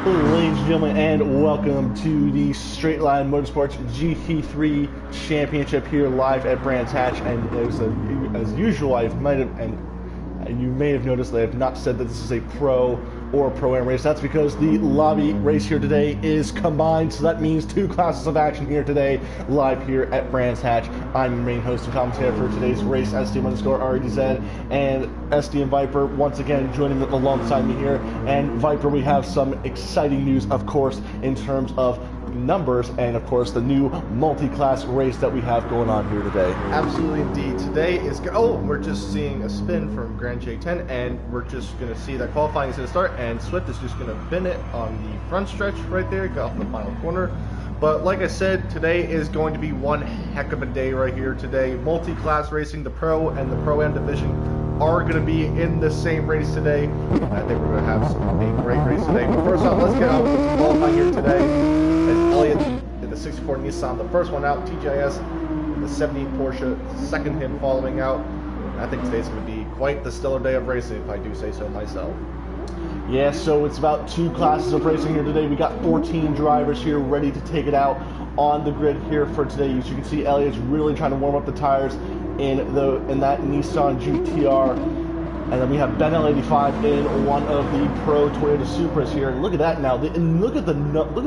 Ladies and gentlemen, and welcome to the Straight Line Motorsports GT3 Championship here live at Brands Hatch. And as usual, you may have noticed that I have not said that this is a pro or pro-am race. That's because the lobby race here today is combined, so that means two classes of action here today, live here at Brands Hatch. I'm your main host and commentator for today's race, SDM_RDZ, and SDM Viper once again joining alongside me here. And Viper, we have some exciting news, of course, in terms of numbers and of course the new multi-class race that we have going on here today. Absolutely indeed. Today is we're just seeing a spin from Grand J10, and we're just going to see that qualifying is going to start, and Swift is just going to bin it on the front stretch right there, go off the final corner. But like I said, today is going to be one heck of a day right here today. Multi-class racing, the pro and the pro-am division are going to be in the same race today. I think we're going to have a great race today. But first off, let's get out with some qualifying here today. As Elliott in the 64 Nissan, the first one out. TGIS in the 78 Porsche, second him following out. And I think today's going to be quite the stellar day of racing, if I do say so myself. Yeah, so it's about two classes of racing here today. We got 14 drivers here ready to take it out on the grid here for today. As you can see, Elliott's really trying to warm up the tires in that Nissan GTR. And then we have Ben L85 in one of the pro Toyota Supras here. And look at that now. And look at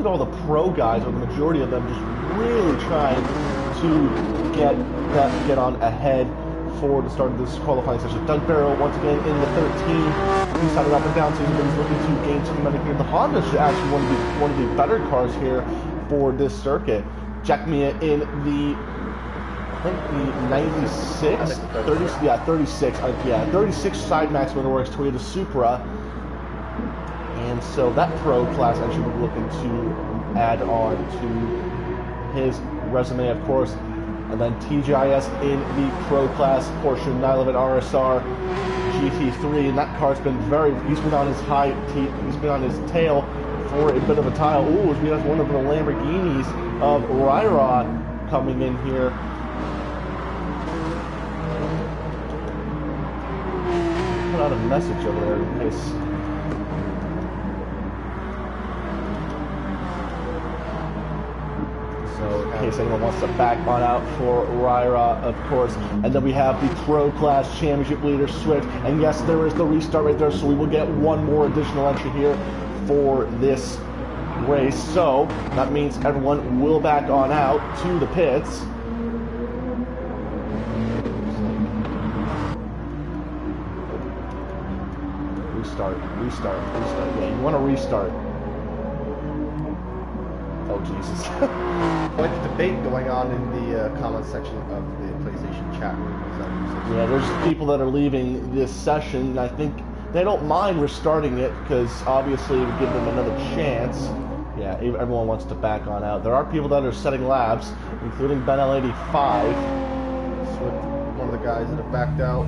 all the pro guys, or the majority of them, just really trying to get on ahead for the start of this qualifying session. Doug Barrow once again in the 13. He started up and down, so he's looking to gain some momentum here. The Honda should actually one of the better cars here for this circuit. Jack Mia in the, I think the 96, 36 Side Max Motorworks Toyota Supra. And so that pro class actually we're looking to add on to his resume, of course. And then TGIS in the pro class Porsche 911 RSR GT3, and that car's been he's been on his tail for a bit of a tile. Ooh, we have one of the Lamborghinis of Ryra coming in here. Put out a message over there in case. So in case anyone wants to back on out for Ryra, of course. And then we have the Pro Class Championship leader, Swift. And yes, there is the restart right there, so we will get one more additional entry here for this race. So that means everyone will back on out to the pits. Restart. Yeah, you want to restart. Oh, Jesus. Quite the debate going on in the comment section of the PlayStation chat room. Yeah, there's people that are leaving this session, and I think they don't mind restarting it because obviously it would give them another chance. Yeah, everyone wants to back on out. There are people that are setting laps, including Ben L85. So one of the guys that have backed out.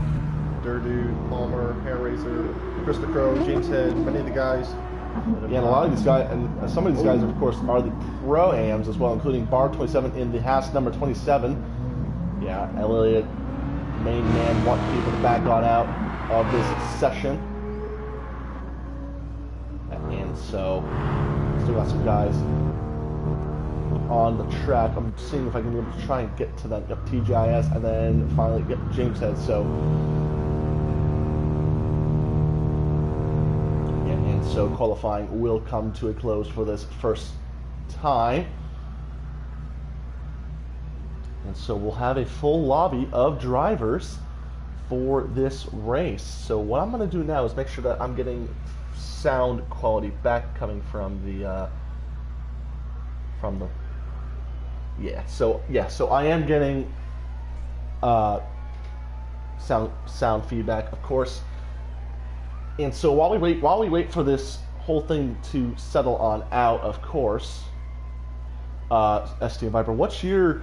Durdude, Palmer, Hair Razor, Krista Crow, James Head, many of the guys. Yeah, and a lot of these guys, and some of these guys, of course, are the pro-ams as well, including Bar 27 in the Haas number 27. Yeah, Elliott, main man, want people to back on out of this session. And so, still got some guys on the track. I'm seeing if I can be able to try and get to that. Yep, TGIS, and then finally get James Head. So, so qualifying will come to a close for this first time. And so we'll have a full lobby of drivers for this race. So what I'm going to do now is make sure that I'm getting sound quality back coming from the so I am getting sound feedback, of course. And so while we wait for this whole thing to settle on out, of course, ST and Viper, what's your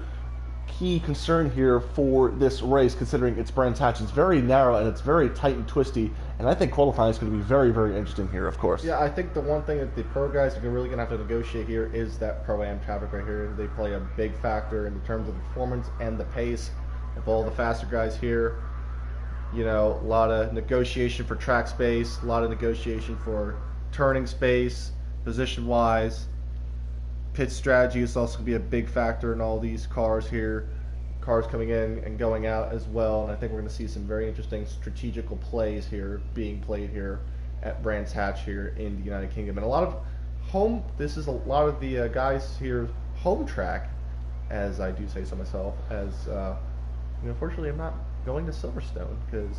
key concern here for this race, considering it's Brands Hatch? It's very narrow and it's very tight and twisty, and I think qualifying is going to be very, very interesting here, of course. Yeah, I think the one thing that the pro guys are really going to have to negotiate here is that pro-am traffic right here. They play a big factor in terms of the performance and the pace of all the faster guys here. You know, a lot of negotiation for track space, a lot of negotiation for turning space, position-wise. Pit strategy is also going to be a big factor in all these cars here. Cars coming in and going out as well. And I think we're going to see some very interesting strategical plays here being played here at Brands Hatch here in the United Kingdom. And a lot of this is a lot of the guys here home track, as I do say so myself, as unfortunately I'm not going to Silverstone because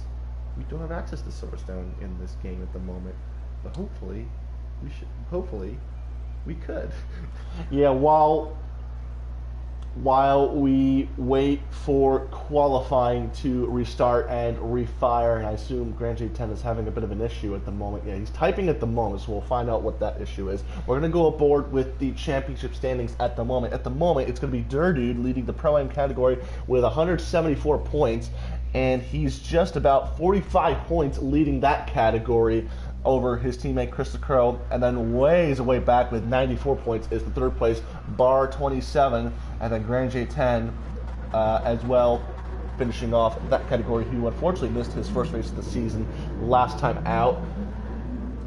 we don't have access to Silverstone in this game at the moment. But hopefully we could. Yeah, while we wait for qualifying to restart and refire, and I assume Grand J10 is having a bit of an issue at the moment. Yeah, he's typing at the moment, so we'll find out what that issue is. We're going to go aboard with the championship standings at the moment. At the moment, it's going to be Durdude leading the Pro-Am category with 174 points, and he's just about 45 points leading that category over his teammate Krista Crow, and then ways away back with 94 points is the third place Bar 27, and then Grand J10 as well, finishing off that category, who unfortunately missed his first race of the season last time out.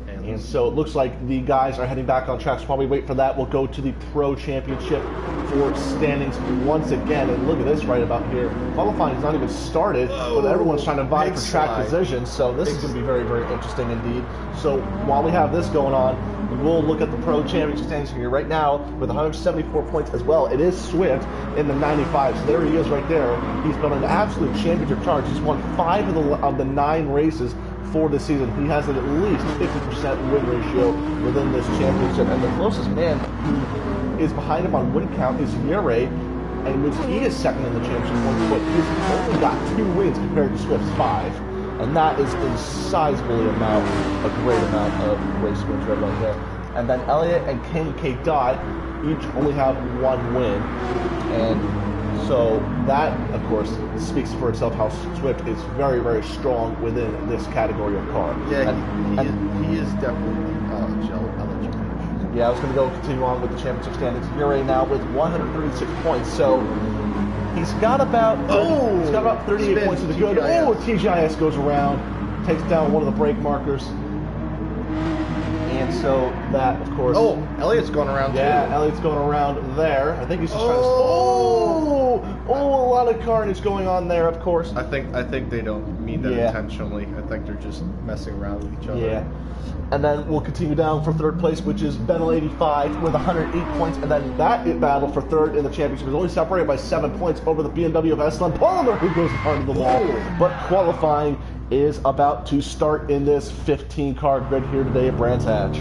And so it looks like the guys are heading back on track. So while we wait for that, we'll go to the Pro Championship for standings once again. And look at this right about here. Qualifying has not even started, but everyone's trying to vie for track position. So this is going to be very, very interesting indeed. So while we have this going on, we'll look at the Pro Championship standings here. Right now, with 174 points as well, it is Swift in the 95. So there he is right there. He's been an absolute championship charge. He's won 5 of the 9 races for this season. He has an at least 50% win ratio within this championship, and the closest man who is behind him on win count is Yuri, and which he is second in the championship points, but he's only got 2 wins compared to Swift's 5, and that is a sizable amount, a great amount of race wins right there. And then Elliott and King K. Dot each only have 1 win, and so that, of course, speaks for itself how Swift is very, very strong within this category of car. Yeah, he is definitely eligible. Yeah, I was going to go continue on with the championship standings. Yuri now with 136 points, so he's got about 38 points to the good. Oh, TGIS goes around, takes down one of the brake markers. And so that, of course... Oh, Elliott's going around too. Yeah, Elliott's going around there. I think he's just trying to... a lot of carnage going on there, of course. I think they don't mean that intentionally. I think they're just messing around with each other. Yeah. And then we'll continue down for third place, which is Benel 85 with 108 points. And then that battle for third in the championship is only separated by 7 points over the BMW of SLM Polymer, who goes onto the wall. But qualifying is about to start in this 15-car grid here today at Brands Hatch.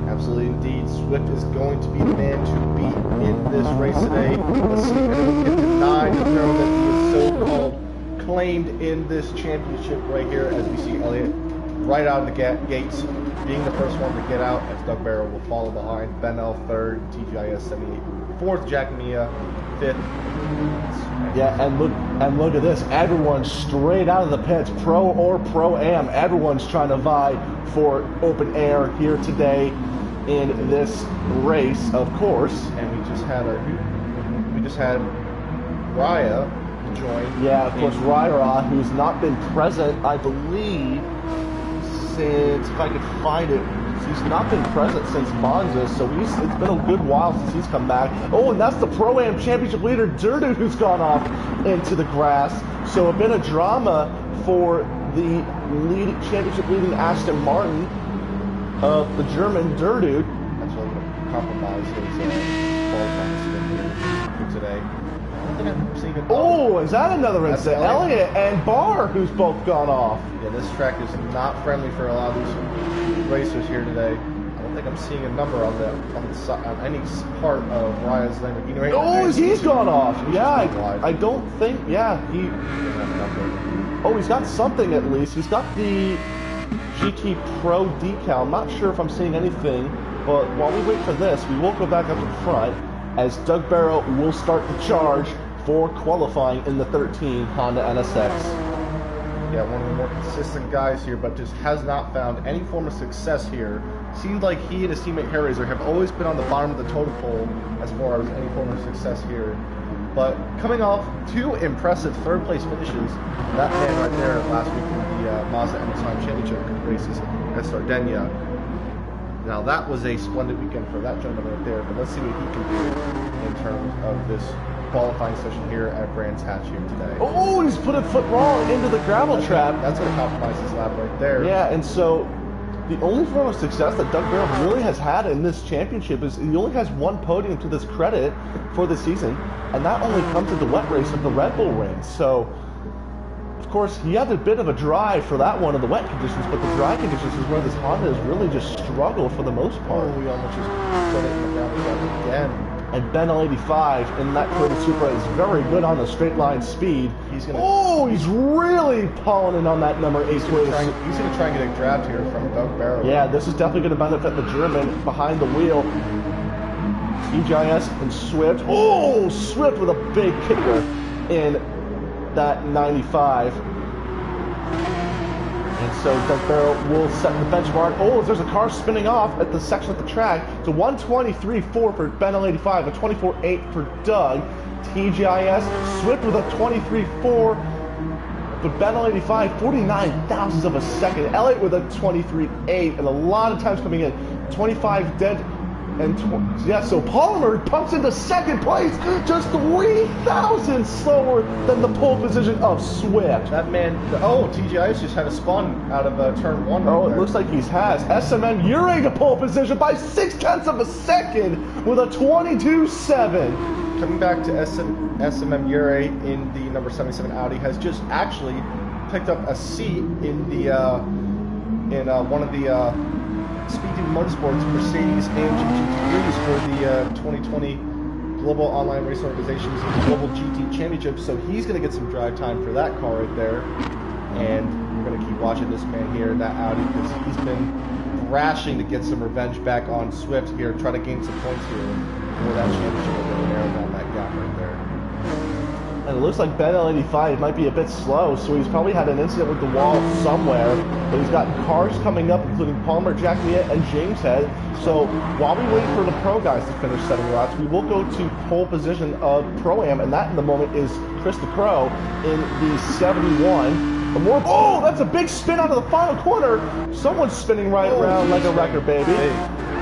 Absolutely indeed. Swift is going to be the man to beat in this race today. Let's see if anyone can deny the throne that he is so-called claimed in this championship right here, as we see Elliott right out of the gates, being the first one to get out, as Doug Barrow will follow behind. Benel third, TGIS 78 fourth, Jack Mia fifth. Yeah, and look at this. Everyone's straight out of the pits, Pro or Pro-Am. Everyone's trying to vie for open air here today in this race, of course. And we just had Raya join. Yeah, of course, Raya, who's not been present, I believe, since, if I could find it, he's not been present since Monza, so it's been a good while since he's come back. Oh, and that's the Pro-Am Championship leader, Durdude, who's gone off into the grass. So a bit of drama for the championship leading Aston Martin of the German Durdude. That's really going to compromise his qualifying spin here for today. I don't think I've seen it. Oh, is that another incident? Elliott and Barr, who's both gone off. Yeah, this track is not friendly for a lot of these racers here today. I don't think I'm seeing a number on any part of Raya's Lamborghini. Oh, he's gone off. Yeah, I don't think. Yeah, he's got something at least. He's got the GT Pro decal. I'm not sure if I'm seeing anything, but while we wait for this, we will go back up to the front as Doug Barrow will start the charge for qualifying in the 13 Honda NSX. Yeah, one of the more consistent guys here, but just has not found any form of success here. Seems like he and his teammate Harriser have always been on the bottom of the totem pole as far as any form of success here. But coming off 2 impressive third place finishes, that man right there last week in the Mazda Anytime Championship races at Sardinia. Now that was a splendid weekend for that gentleman right there, but let's see what he can do in terms of this qualifying session here at Brands Hatch here today. Oh, he's put a foot wrong into the gravel trap. That's going to compromise his lap right there. Yeah, and so the only form of success that Doug Barrow really has had in this championship is he only has one podium to this credit for the season, and that only comes at the wet race of the Red Bull Ring. So, of course, he had a bit of a drive for that one in the wet conditions, but the dry conditions is where this Honda has really just struggled for the most part. Oh, we almost just put it in the ground again. And Ben L85 in that Toyota Supra is very good on the straight line speed. He's really pulling in on that number 8 He's going to try and get a draft here from Doug Barrow. Yeah, this is definitely going to benefit the German behind the wheel. TGIS and Swift. Oh, Swift with a big kicker in that 95. And so Doug Barrow will set the benchmark. Oh, there's a car spinning off at the section of the track. It's a 123.4 for Ben L85, a 24.8 for Doug. TGIS, Swift with a 23.4. But Ben L85, 49 thousandths of a second. Elliott with a 23.8, and a lot of times coming in. 25 dead. And so Palmer pumps into second place, just 3 thousandths slower than the pole position of Swift. That man, TGIS just had a spun out of turn 1. Oh, it looks like he has. SLM Ure to pole position by 0.6 of a second with a 22.7. Coming back to SLM Ure in the number 77 Audi has just actually picked up a seat in the one of the Speed Motorsports Mercedes AMG GT3s for the 2020 Global Online Racing Organization's Global GT Championship. So he's going to get some drive time for that car right there. And we're going to keep watching this man here, that Audi, because he's been thrashing to get some revenge back on Swift here, try to gain some points here for that championship. We're going to narrow down that gap right there. And it looks like Ben L85 might be a bit slow, so he's probably had an incident with the wall somewhere. But he's got cars coming up, including Palmer, Jack Mia, and James Head. So while we wait for the pro guys to finish setting laps, we will go to pole position of Pro-Am, and that in the moment is Chris the Crow in the 71. Oh, that's a big spin out of the final corner. Someone's spinning right around like a record, baby.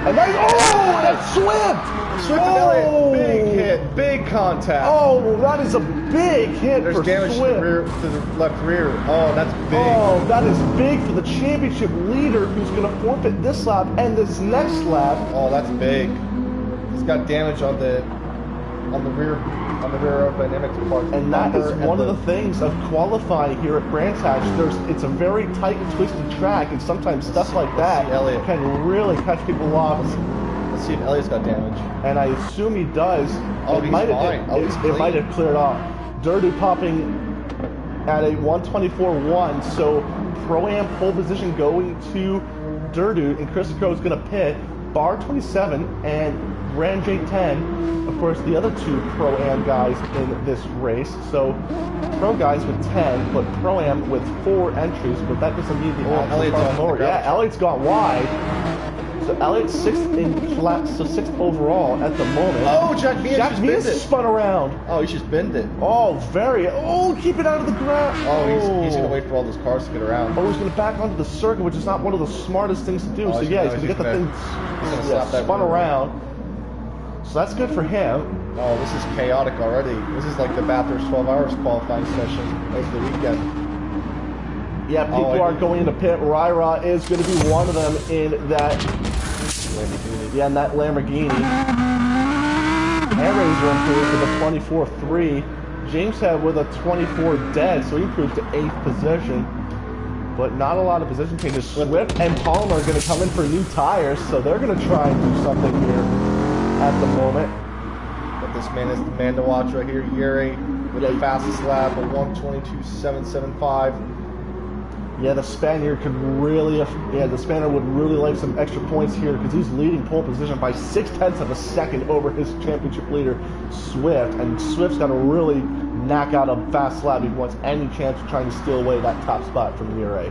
And that's Swift! Swift and Elliott, big hit, big contact. Oh, that is a big hit for Swift. There's damage to the left rear. Oh, that's big. Oh, that is big for the championship leader who's going to forfeit this lap and this next lap. Oh, that's big. He's got damage on the rear aerodynamic department. And that is one of the things of qualifying here at Brands Hatch. It's a very tight and twisted track, and sometimes stuff like that can really catch people off. Let's see if Elliott's got damage. And I assume he does. Oh, he's fine. It might have cleared off. Durdu popping at a 124.1, so Pro-Am pole position going to Durdu, and Chris Crow is going to pit. Bar 27 and Grand J10, of course, the other two Pro-Am guys in this race. So Pro guys with 10, but Pro-Am with 4 entries, but that doesn't mean the Elliott's more. Yeah, Elliott's gone wide. So Elliott's 6th in flat, so 6th overall at the moment. Oh, Jack Mia spun around. Oh, he just bent it. Oh, keep it out of the ground. Oh, he's going to wait for all those cars to get around. Oh, he's going to back onto the circuit, which is not one of the smartest things to do. Oh, so yeah, he's going to get the thing spun around. So that's good for him. Oh, this is chaotic already. This is like the Bathurst 12 hours qualifying session of the weekend. Yeah, people are going into pit. Ryra is going to be one of them in that Lamborghini. Yeah, in that Lamborghini. Razor improved with a 24.3. James had with a 24 dead, so he improved to 8th position. But not a lot of position changes. Swift and Palmer are going to come in for new tires, so they're going to try and do something here at the moment. But this man is the man to watch right here. Ure with the fastest lap, a 122.775. Yeah, the Spaniard would really like some extra points here because he's leading pole position by 0.6 of a second over his championship leader, Swift. And Swift's got to really knock out a fast lap if he wants any chance of trying to steal away that top spot from Ure.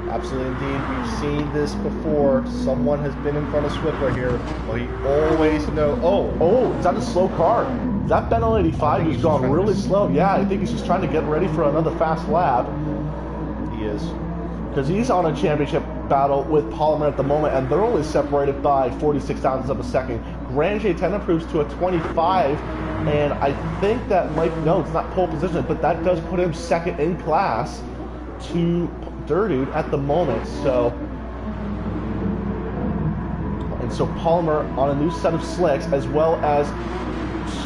Absolutely indeed. We've seen this before. Someone has been in front of Swift right here. Well, he always knows. Oh, is that a slow car? Is that Ben L85 who's gone really slow? Yeah, I think he's just trying to get ready for another fast lap. He is. because he's on a championship battle with Polymer at the moment, and they're only separated by 46 thousandths of a second. Grand J10 improves to a 25, and I think that might, no, it's not pole position, but that does put him second in class to Dirtude at the moment. So, and so Polymer on a new set of slicks, as well as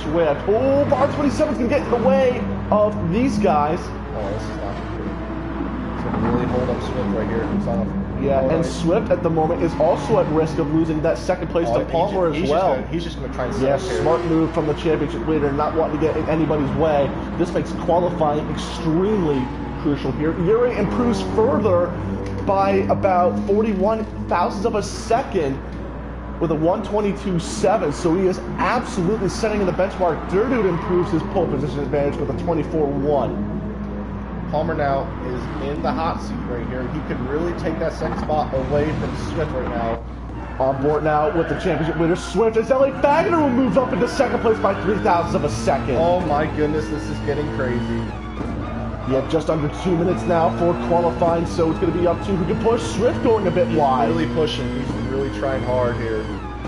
Swift. Oh, bar 27 is going to get in the way of these guys. Oh, this is not good. It's going to really hold up Swift right here. Yeah, and Swift at the moment is also at risk of losing that second place to Palmer as well. He's just going to try and yeah, smart move from the championship leader, not wanting to get in anybody's way. This makes qualifying extremely crucial here. Yuri improves further by about 41 thousandths of a second with a 122.7, so he is absolutely setting the benchmark. Dirtude improves his pole position advantage with a 24.1. Palmer now is in the hot seat right here. He could really take that second spot away from Swift right now. On board now with the championship leader, Swift, as Elliot Fagner will move up into second place by 3 thousandths of a second. Oh my goodness, this is getting crazy. Yeah, just under 2 minutes now for qualifying, so it's going to be up to who can push. Swift going a bit wide. He's really pushing. He's really trying hard here.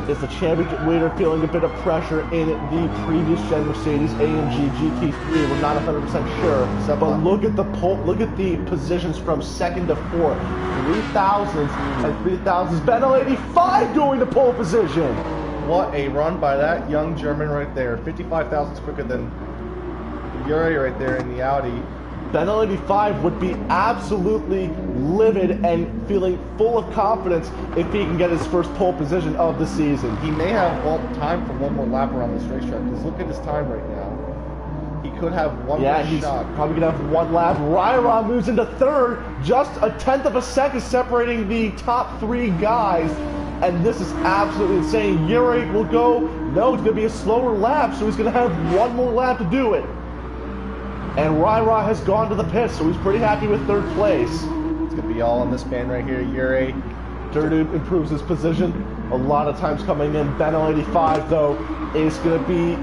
Is the championship leader feeling a bit of pressure in the previous gen Mercedes AMG GT3? We're not 100% sure, but look at the positions from second to fourth. 3,000s and 3,000s. Benel 85 going to pole position. What a run by that young German right there. 55 thousandths quicker than Yuri right there in the Audi. Benel 85 would be absolutely livid and feeling full of confidence if he can get his first pole position of the season. He may have time for one more lap around this racetrack, because look at his time right now. He could have one more shot. Yeah, he's probably going to have one lap. Ryra moves into third, just a 1/10 of a second separating the top 3 guys. And this is absolutely insane. Yuri will go, no, it's going to be a slower lap, so he's going to have one more lap to do it. And Ryra has gone to the pits, so he's pretty happy with third place. It's going to be all on this man right here, Yuri. Dirtude improves his position a lot of times coming in. Benel 85, though, is going to be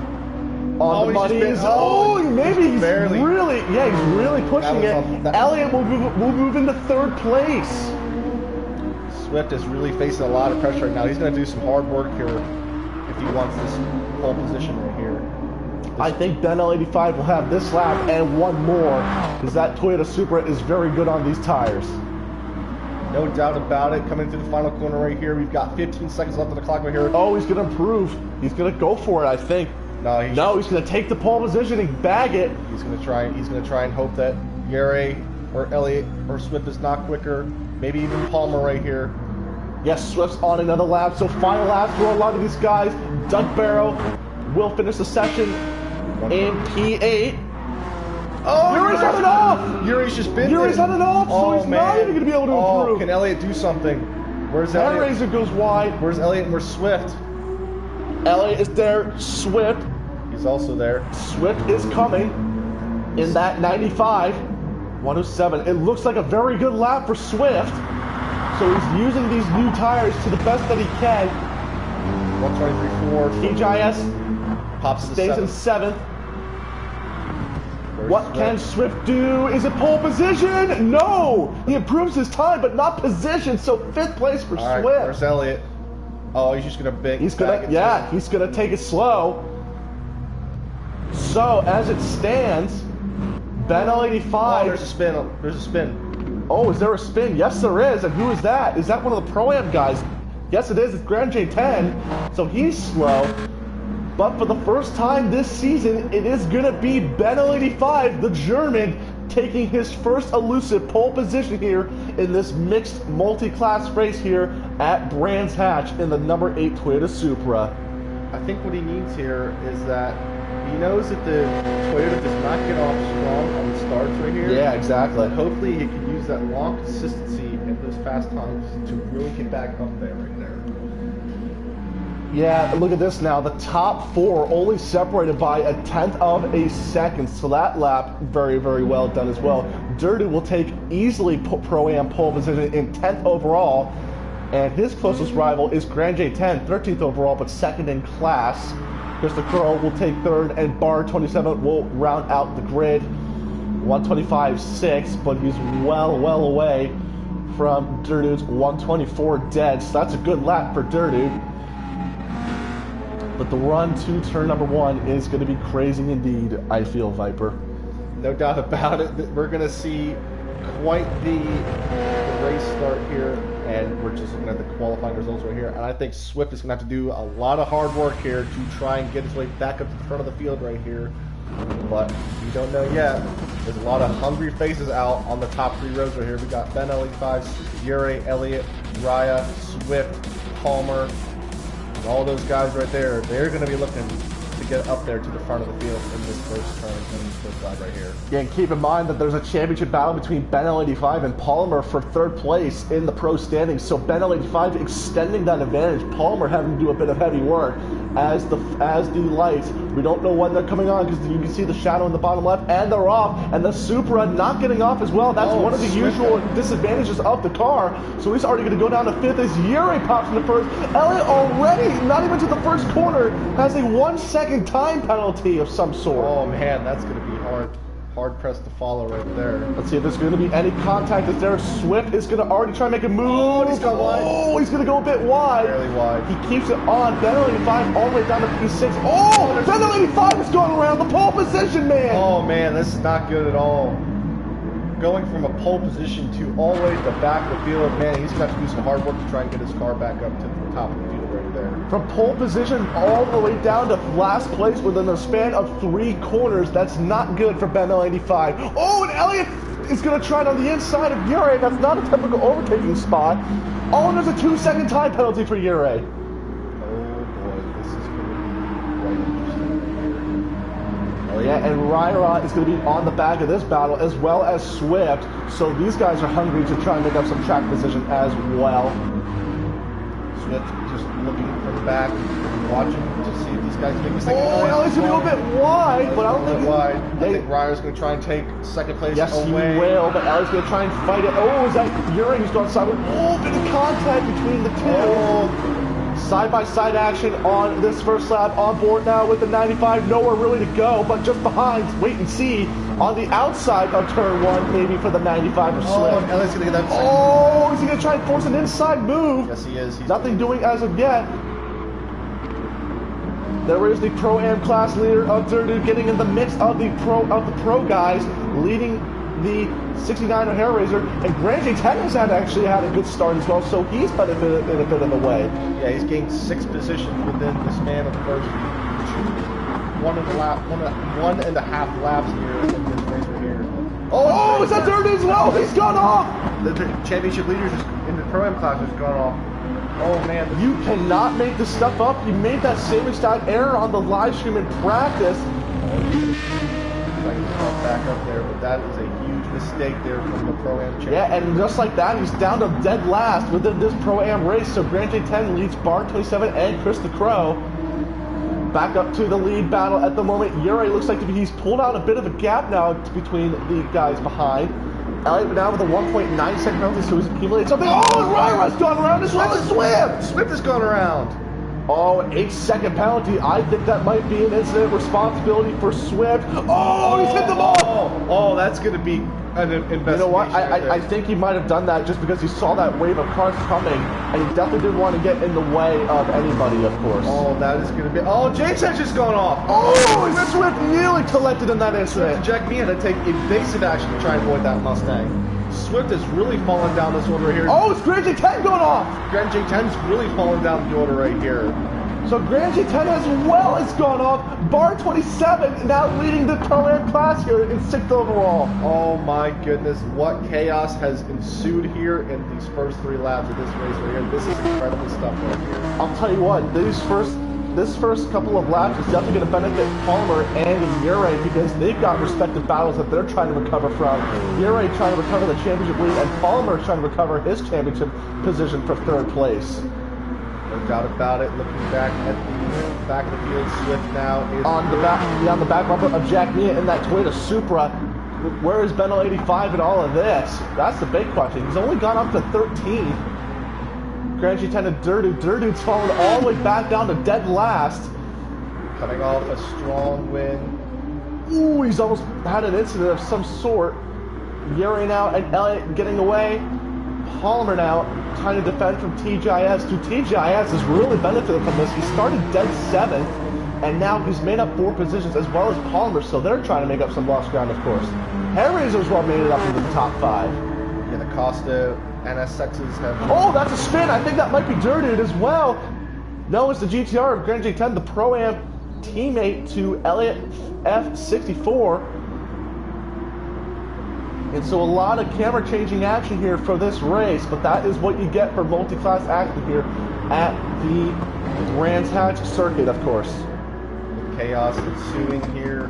on the money. Maybe he's really pushing it. Elliott will move into third place. Swift is really facing a lot of pressure right now. He's going to do some hard work here if he wants this pole position right here. I think Benel 85 will have this lap and one more, because that Toyota Supra is very good on these tires. No doubt about it. Coming through the final corner right here, we've got 15 seconds left on the clock right here. Oh, he's going to improve. He's going to go for it, I think. No, he's going to take the pole position and bag it. He's going to try and hope that Yuri or Elliott or Swift is not quicker. Maybe even Palmer right here. Yes, Swift's on another lap. So final lap for a lot of these guys. Doug Barrow will finish the session in P8. Oh, Yuri's had it off! Yuri's just been Yuri's had it off, so he's not even going to be able to improve. Can Elliott do something? Where's Elliott? Razor goes wide. Where's Elliott and where's Swift? Elliott is there. Swift. He's also there. Swift is coming in that 95. 107. It looks like a very good lap for Swift. So he's using these new tires to the best that he can. 123.4. TGIS pops stays in 7th. What can Swift do? Is it pole position? No! He improves his time, but not position, so 5th place for Swift. Where's Elliott? Oh, he's just gonna he's gonna take it slow. So as it stands, Benel 85. Oh, there's a spin. There's a spin. Oh, is there a spin? Yes, there is. And who is that? Is that one of the Pro-Am guys? Yes, it is. It's Grand J10. So he's slow. But for the first time this season, it is going to be Benel 85, the German, taking his first elusive pole position here in this mixed multi-class race here at Brands Hatch in the number 8 Toyota Supra. I think what he needs here is that he knows that the Toyota does not get off strong on the starts right here. Yeah, exactly. But hopefully he can use that long consistency and those fast times to really get back up there right there. Yeah, look at this now. The top 4 only separated by a 1/10 of a second. So that lap, very, very well done as well. Dirtude will take easily Pro-Am pole position in 10th overall. And his closest rival is Grand J10, 13th overall, but 2nd in class. Christopher Curl will take 3rd, and Bar 27 will round out the grid. 125.6, but he's well away from Dirdude's 124 dead, so that's a good lap for Dirdude. But the run to turn number 1 is going to be crazy indeed, I feel, Viper. No doubt about it. We're going to see quite the race start here, and we're just looking at the qualifying results right here. And I think Swift is going to have to do a lot of hard work here to try and get his way back up to the front of the field right here. But we don't know yet. There's a lot of hungry faces out on the top 3 rows right here. We got Ben LE5, Ure, Elliott, Raya, Swift, Palmer, and all those guys right there. They're going to be looking to get up there to the front of the field in this first turn, in this first lap right here. Yeah, and keep in mind that there's a championship battle between Ben L85 and Palmer for 3rd place in the pro standings. So Ben L85 extending that advantage. Palmer having to do a bit of heavy work as the lights. We don't know when they're coming on because you can see the shadow in the bottom left, and they're off. And the Supra not getting off as well. That's one of the usual disadvantages of the car. So he's already going to go down to 5th as Ure pops into 1st. Elliott already, not even to the first corner, has a 1-second time penalty of some sort. Oh man, that's going to be hard pressed to follow right there. Let's see if there's going to be any contact as there. Swift is going to already try and make a move. Oh, he's gone wide. Oh, he's going to go a bit wide. Barely wide. He keeps it on. Ben 85 all the way down to P6. Oh, Ben 85 is going around the pole position, man. Oh man, this is not good at all. Going from a pole position to all the way to the back of the field, man, he's going to have to do some hard work to try and get his car back up to the top of the field right there. From pole position all the way down to last place within a span of 3 corners. That's not good for Ben 85. Oh, and Elliott is going to try it on the inside of Ure. That's not a typical overtaking spot. Oh, and there's a 2-second time penalty for Ure. Oh boy, this is going to be quite interesting. Yeah, and Ryra is going to be on the back of this battle as well as Swift. So these guys are hungry to try and make up some track position as well. Swift just looking from the back, watching to see if these guys make a second. Oh, Elliott's going to go a bit wide, but I don't think wide. I think Ryer's going to try and take 2nd place yes, away. He will, but Elliott's going to try and fight it. Oh, is that Ure who's gone sideways? Oh, bit of contact between the two. Oh. Side-by-side action on this first lap. On board now with the 95. Nowhere really to go, but just behind. Wait and see. On the outside of turn 1, maybe for the 95 or Swift. Oh, and Elliott's going to get that second. Oh, is he going to try and force an inside move? Yes, he is. Nothing doing as of yet. There is the Pro-Am class leader of Dirdude getting in the mix of the pro guys, leading the 69 O'Hare Razor, and Grand J10 has actually had a good start as well, so he's benefited in a bit of the way. Yeah, he's gained 6 positions within the span of the first 1.5 laps here in this race right here. Oh, is that Dirdude as well? He's gone off! The championship leaders in the Pro-Am class has gone off. Oh man. You cannot make this stuff up. You made that same exact error on the live stream in practice. I can come back up there, but that is a huge mistake there from the Pro-Am champion. Yeah, and just like that, he's down to dead last within this Pro-Am race. So Grand J10 leads Bar 27 and Chris the Crow. Back up to the lead battle at the moment. Ure looks like he's pulled out a bit of a gap now between the guys behind. Elliott now with a 1.9 second penalty, so he's accumulated something. Oh, and Ryra's gone around as well as Swift! Swift has gone around. Oh, 8-second penalty. I think that might be an incident responsibility for Swift. Oh, he's hit them all! Oh, that's going to be an investigation. You know what? I think he might have done that just because he saw that wave of cars coming, and he definitely didn't want to get in the way of anybody, of course. Oh, that is going to be... Oh, James has just gone off. Oh, Swift nearly collected in that incident. Jack Meehan had to take evasive action to try and avoid that Mustang. Swift has really fallen down this order here. Oh, it's Grand J10 going off! Grand J10's really fallen down the order right here. So Grand J10 as well has gone off. Bar 27 now leading the Pro-Am class here in 6th overall. Oh my goodness, what chaos has ensued here in these first 3 laps of this race right here. This is incredible stuff right here. I'll tell you what, this first couple of laps is definitely going to benefit Palmer and Ure because they've got respective battles that they're trying to recover from. Ure trying to recover the championship lead, and Palmer trying to recover his championship position for 3rd place. No doubt about it. Looking back at the back of the field, Swift now is on the back bumper of Jack Mia in that Toyota Supra. Where is Ben 85 in all of this? That's the big question. He's only gone up to 13. Grand J10 and Dirdude's fallen all the way back down to dead last. Coming off a strong win. Ooh, he's almost had an incident of some sort. Ure now and Elliott getting away. Palmer now trying to defend from TGIS. TGIS has really benefited from this. He started dead 7th, and now he's made up 4 positions as well as Palmer, so they're trying to make up some lost ground, of course. Hellraiser's well made it up into the top 5. Yeah, the Costa NSXs have... Oh, that's a spin. I think that might be Dirted as well. No, it's the GTR of Grand J10, the Pro-Am teammate to Elliott F64. And so a lot of camera changing action here for this race, but that is what you get for multi-class action here at the Brands Hatch circuit, of course. The chaos ensuing here.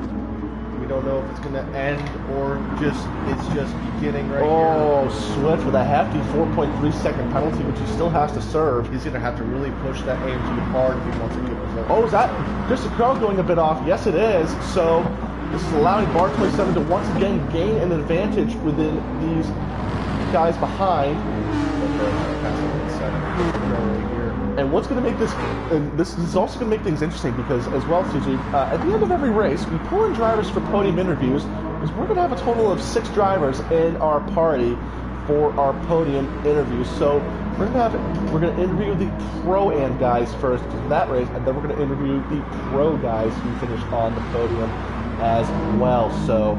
We don't know if it's going to end or it's just beginning right here. Oh, Swift with a hefty 4.3 second penalty, which he still has to serve. He's going to have to really push that AMG hard if he wants a good result. Oh, is that Christopher Crow going a bit off? Yes, it is. So this is allowing Bar 27 to once again gain an advantage within these guys behind. And what's going to make this, and this is also going to make things interesting because as well, CJ, at the end of every race, we pull in drivers for podium interviews because we're going to have a total of 6 drivers in our party for our podium interviews. So we're going to interview the Pro-Am guys first in that race, and then we're going to interview the Pro guys who finished on the podium as well. So,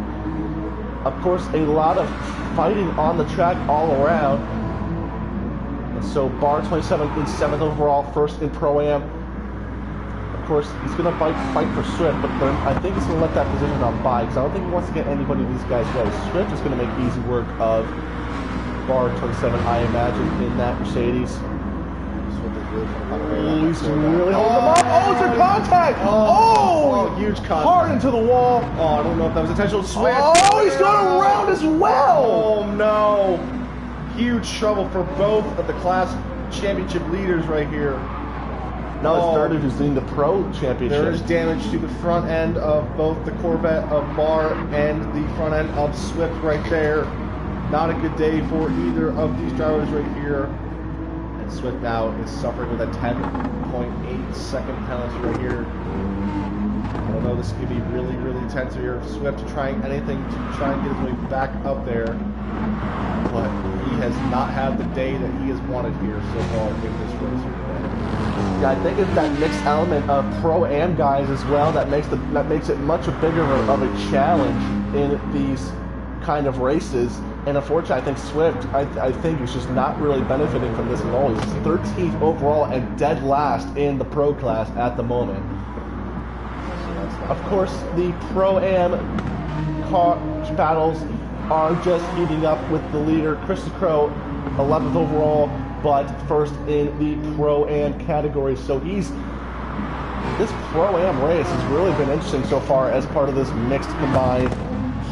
of course, a lot of fighting on the track all around. And so Bar 27 in 7th overall, first in Pro-Am. Of course, he's going to fight for Swift, but then I think he's going to let that position on by because I don't think he wants to get anybody of these guys ready. Swift is going to make easy work of Bar 27, I imagine, in that Mercedes. Oh, he's really holding them up. Oh, it's a contact. Oh, huge contact. Hard into the wall. Oh, I don't know if that was intentional. Swift. Oh, he's going around as well. Oh, no. Huge trouble for both of the class championship leaders right here. Now it's Dirty who's leading the Pro Championship. There is damage to the front end of both the Corvette of Bar and the front end of Swift right there. Not a good day for either of these drivers right here. And Swift now is suffering with a 10.8 second penalty right here. I don't know, this is going to be really, really tense here. Swift trying anything to try and get his way back up there. But he has not had the day that he has wanted here so far in this race here today. Yeah, I think it's that mixed element of Pro-Am guys as well that makes it much bigger of a challenge in these kind of races. And unfortunately, I think Swift, I think he's just not really benefiting from this at all. He's 13th overall and dead last in the Pro class at the moment. Of course, the Pro-Am car battles are just heating up with the leader, Christopher Crow, 11th overall, but first in the Pro-Am category. So this Pro-Am race has really been interesting so far as part of this mixed combined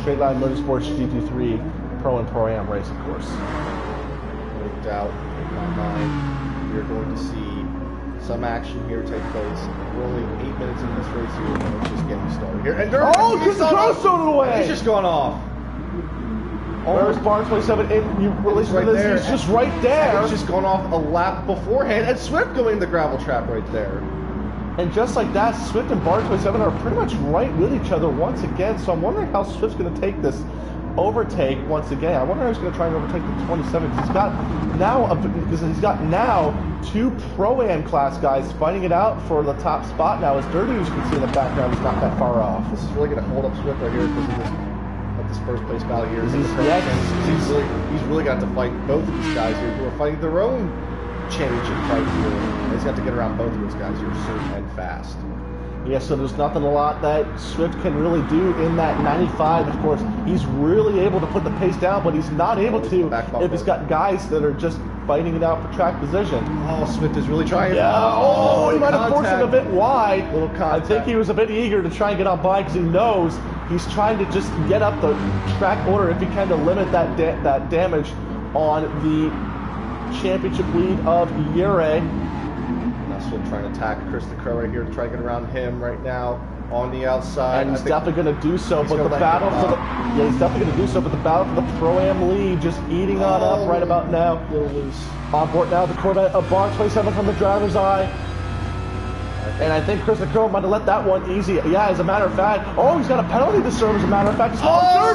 Straight Line Motorsports GT3 Pro and Pro-Am race, of course. No doubt in my mind, we're going to see some action here take place. We're only 8 minutes in this race here, and it's just getting started here. And Christopher Crow stole it away! He's just gone off. Where's Bar 27? And you release right there. He's just right there. He's just gone off a lap beforehand, and Swift going in the gravel trap right there. And just like that, Swift and Bar 27 are pretty much right with each other once again. So I'm wondering how Swift's going to take this overtake once again. I wonder how he's going to try and overtake the 27 because he's got now 2 Pro-Am class guys fighting it out for the top spot now. As Dirty, as you can see in the background, is not that far off. This is really going to hold up Swift right here because of this first place battle here. He's really got to fight both of these guys here who are fighting their own championship fight here. He's got to get around both of those guys here soon and fast. Yeah, so there's nothing a lot that Swift can really do in that 95. Of course, he's really able to put the pace down, but he's not able to if he's got guys that are just fighting it out for track position. Oh, Swift is really trying. Yeah. Oh, he might have forced him a bit wide. Little contact. I think he was a bit eager to try and get on by because he knows he's trying to just get up the track order if he can to limit that damage on the championship lead of Yure. Swift trying to attack Christopher Crow right here to try to get around him right now on the outside. And he's definitely going to do so, but the battle for he's definitely going to do so, but the battle for the Pro-Am lead just eating on up right about now. On board now, the Corvette of Bar 27 from the driver's eye. And I think Christopher Crow might have let that one easy. Yeah, as a matter of fact. Oh, he's got a penalty to serve, as a matter of fact.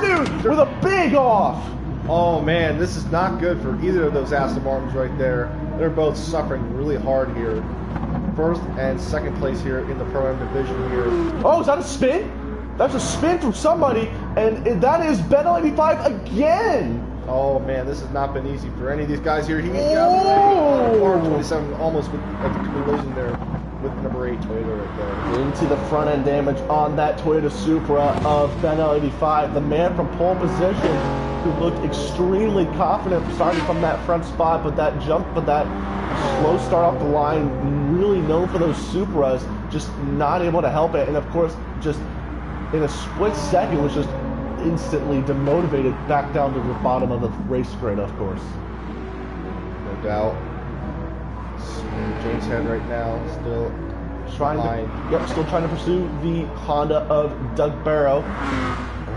Dude with a big off. Oh man, this is not good for either of those Aston Martins right there. They're both suffering really hard here. First and second place here in the Pro-Am division here. Oh, is that a spin? That's a spin from somebody, and that is Ben85 again. Oh man, this has not been easy for any of these guys here. He's got 27 almost with at the collision there with number 8 Toyota right there. Into the front end damage on that Toyota Supra of Ben85, the man from pole position who looked extremely confident starting from that front spot, but that jump, but that slow start off the line, really known for those Supras, just not able to help it, and of course, just in a split second was just instantly demotivated back down to the bottom of the race grid, of course. No doubt. James Head right now, still still trying to pursue the Honda of Doug Barrow.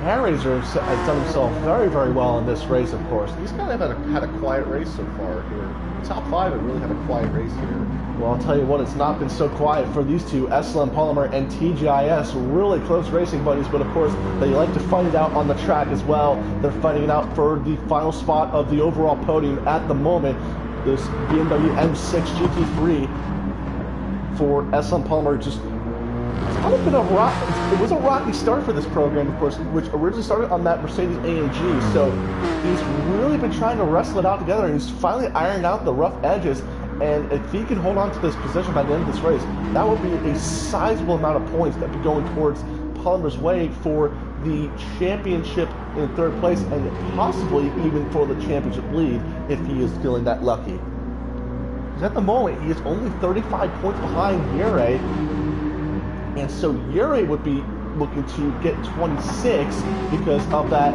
Hairraiser has done himself very, very well in this race, of course. He's kind of had a quiet race so far here. Top 5 have really had a quiet race here. Well, I'll tell you what, it's not been so quiet for these two, SLM Polymer and TGIS. Really close racing buddies, but of course, they like to fight it out on the track as well. They're fighting it out for the final spot of the overall podium at the moment. This BMW M6 GT3 for SLM Polymer just... It's kind of been it was a rocky start for this program, of course, which originally started on that Mercedes AMG. So he's really been trying to wrestle it out together, and he's finally ironed out the rough edges. And if he can hold on to this position by the end of this race, that would be a sizable amount of points that would be going towards Polymer's way for the championship in third place, and possibly even for the championship lead if he is feeling that lucky. Because at the moment, he is only 35 points behind Yuri. And so Yuri would be looking to get 26 because of that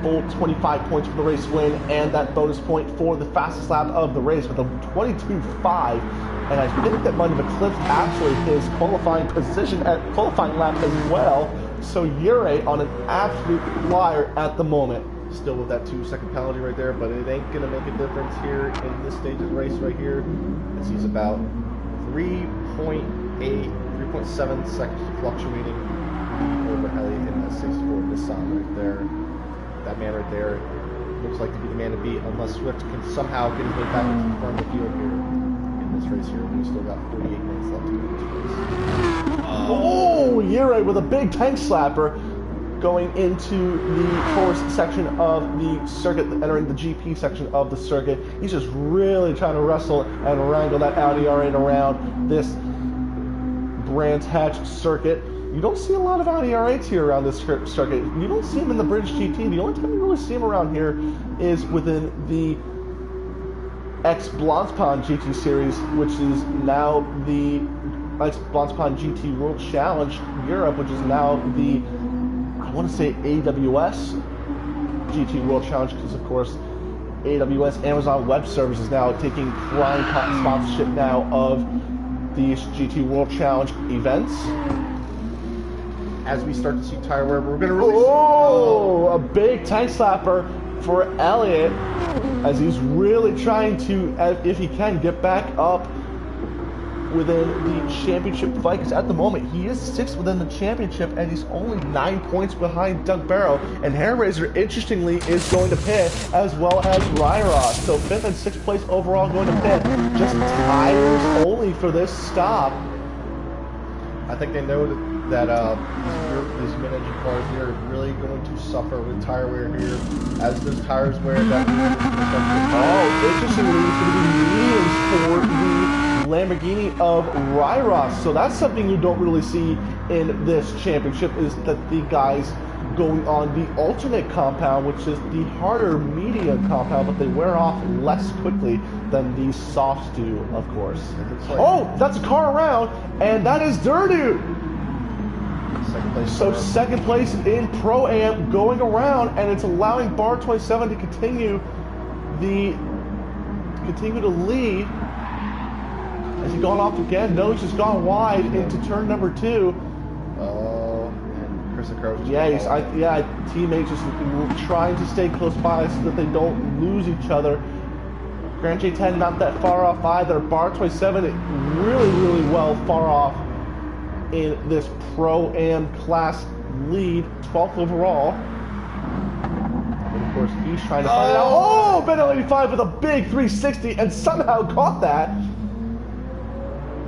full 25 points for the race win and that bonus point for the fastest lap of the race with a 22.5. And I think that might have eclipsed actually his qualifying position at qualifying lap as well. So Yuri on an absolute flyer at the moment. Still with that 2-second penalty right there, but it ain't going to make a difference here in this stage of the race right here. As he's about 3.7 seconds fluctuating over Elliott in the 64 Nissan right there. That man right there looks like to be the man to beat unless Swift can somehow get his way back into the front of the field here in this race here. We still got 48 minutes left to go in this race. Oh, Yuri with a big tank slapper going into the force section of the circuit, entering the GP section of the circuit. He's just really trying to wrestle and wrangle that Audi R8 around this Brands Hatch circuit. You don't see a lot of Audi R8s here around this circuit. You don't see them in the British GT. The only time you really see them around here is within the ex-Blanspond GT series, which is now the ex-Blanspond GT World Challenge Europe, which is now the, I want to say, AWS GT World Challenge, because of course AWS Amazon Web Services is now taking prime sponsorship now of these GT World Challenge events. As we start to see tire wear, we're going to release. Oh, a big tank slapper for Elliott as he's really trying to, if he can, get back up within the championship fight. Because at the moment, he is 6th within the championship, and he's only 9 points behind Doug Barrow. And Hairraiser, interestingly, is going to pit, as well as Ryroth. So 5th and 6th place overall going to pit. Just tires only for this stop. I think they know that these mid-engine cars here are really going to suffer with tire wear here. As those tires wear, that interestingly, it's going to be mediums for the Lamborghini of Ryroth. So that's something you don't really see in this championship, is that the guys going on the alternate compound, which is the harder medium compound, but they wear off less quickly than these softs do, of course. Oh, that's a car around, and that is Durdu. So second place in Pro-Am going around, and it's allowing Bar 27 to continue to lead. Has he gone off again? No, he's just gone wide into turn number 2. Oh, and Chris Crow. Teammates just trying to stay close by so that they don't lose each other. Grand J10 not that far off either. Bar 27 really, really well far off in this Pro-Am class lead, 12th overall. And of course, he He's trying to find it out. Oh, Ben 85 with a big 360 and somehow caught that.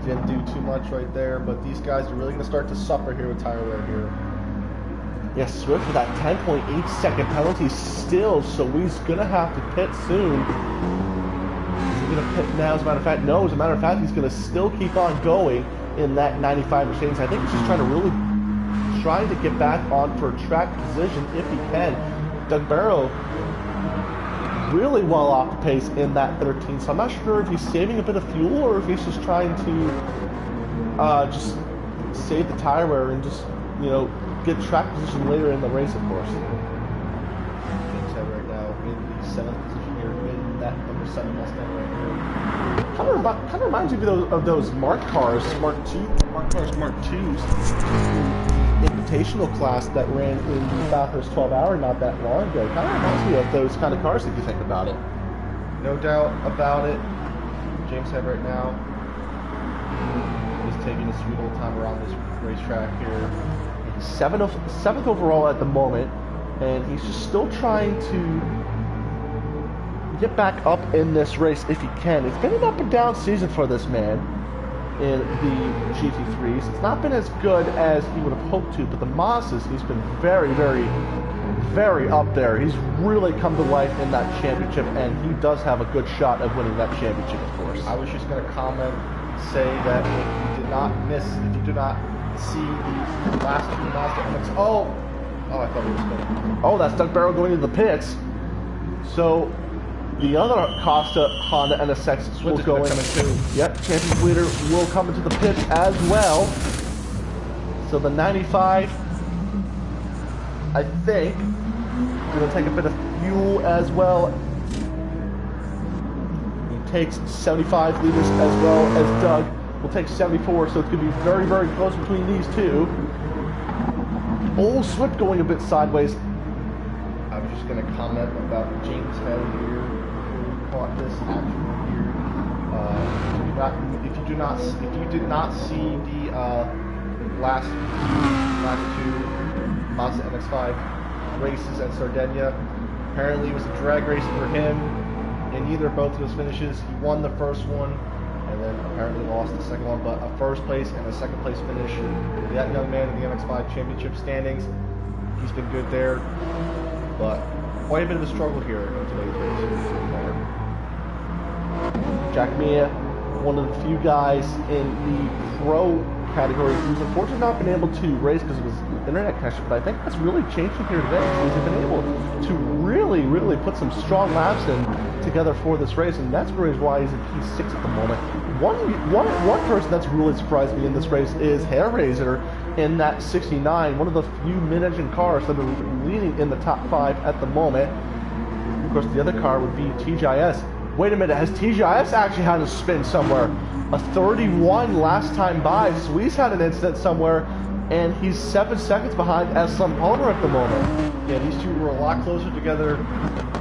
Didn't do too much right there, but these guys are really going to start to suffer here with tire wear here. Yes, Swift with that 10.8 second penalty still, so he's going to have to pit soon. Is he going to pit now, as a matter of fact? No, as a matter of fact, he's going to still keep on going in that 95 Mercedes. I think he's just trying to get back on for track position if he can. Doug Barrow really well off the pace in that 13, so I'm not sure if he's saving a bit of fuel or if he's just trying to just save the tire wear and just, you know, get track position later in the race, of course. James Head right now in the 7th position here in that number 7 Mustang right here. Kind of reminds me of those Mark cars, Mark 2s. Invitational class that ran in the Bathurst 12-hour not that long ago. Kind of reminds me of those kind of cars if you think about it. No doubt about it. James Head right now is taking a sweet old time around this racetrack here. He's seventh overall at the moment, and he's just still trying to get back up in this race if he can. It's been an up and down season for this man in the GT3s. It's not been as good as he would have hoped to, but the Mazdas, he's been very, very, very up there. He's really come to life in that championship, and he does have a good shot of winning that championship, of course. I was just going to say that if you did not see the last two Mazda MX, I thought he was going. Oh, that's Doug Barrow going into the pits. So the other Costa Honda NSX will go in too. Yep, Champions Leader will come into the pits as well. So the 95, I think, going to take a bit of fuel as well. He takes 75 liters as well as Doug will take 74, so it's going to be very, very close between these two. Old Swift going a bit sideways. I was just going to comment about James Head here, who caught this action here. If you did not see the last two Mazda MX-5 races at Sardinia, apparently it was a drag race for him. In either both of those finishes, he won the first one, and then apparently lost the second one, but a first place and a second place finish. That young man in the MX-5 championship standings, he's been good there, but quite a bit of a struggle here in today's race so far. Jack Mia, one of the few guys in the pro category who's unfortunately not been able to race because of his internet connection, but I think that's really changing here today. He's been able to really, really put some strong laps in together for this race, and that's really why he's in P6 at the moment. One person that's really surprised me in this race is Hairraiser in that 69, one of the few mid-engine cars that are leading in the top 5 at the moment. Of course, the other car would be TGIS. Wait a minute, has TGIS actually had a spin somewhere? A 31 last time by. Sweeze had an incident somewhere, and he's 7 seconds behind SLM Palmer at the moment. Yeah, these two were a lot closer together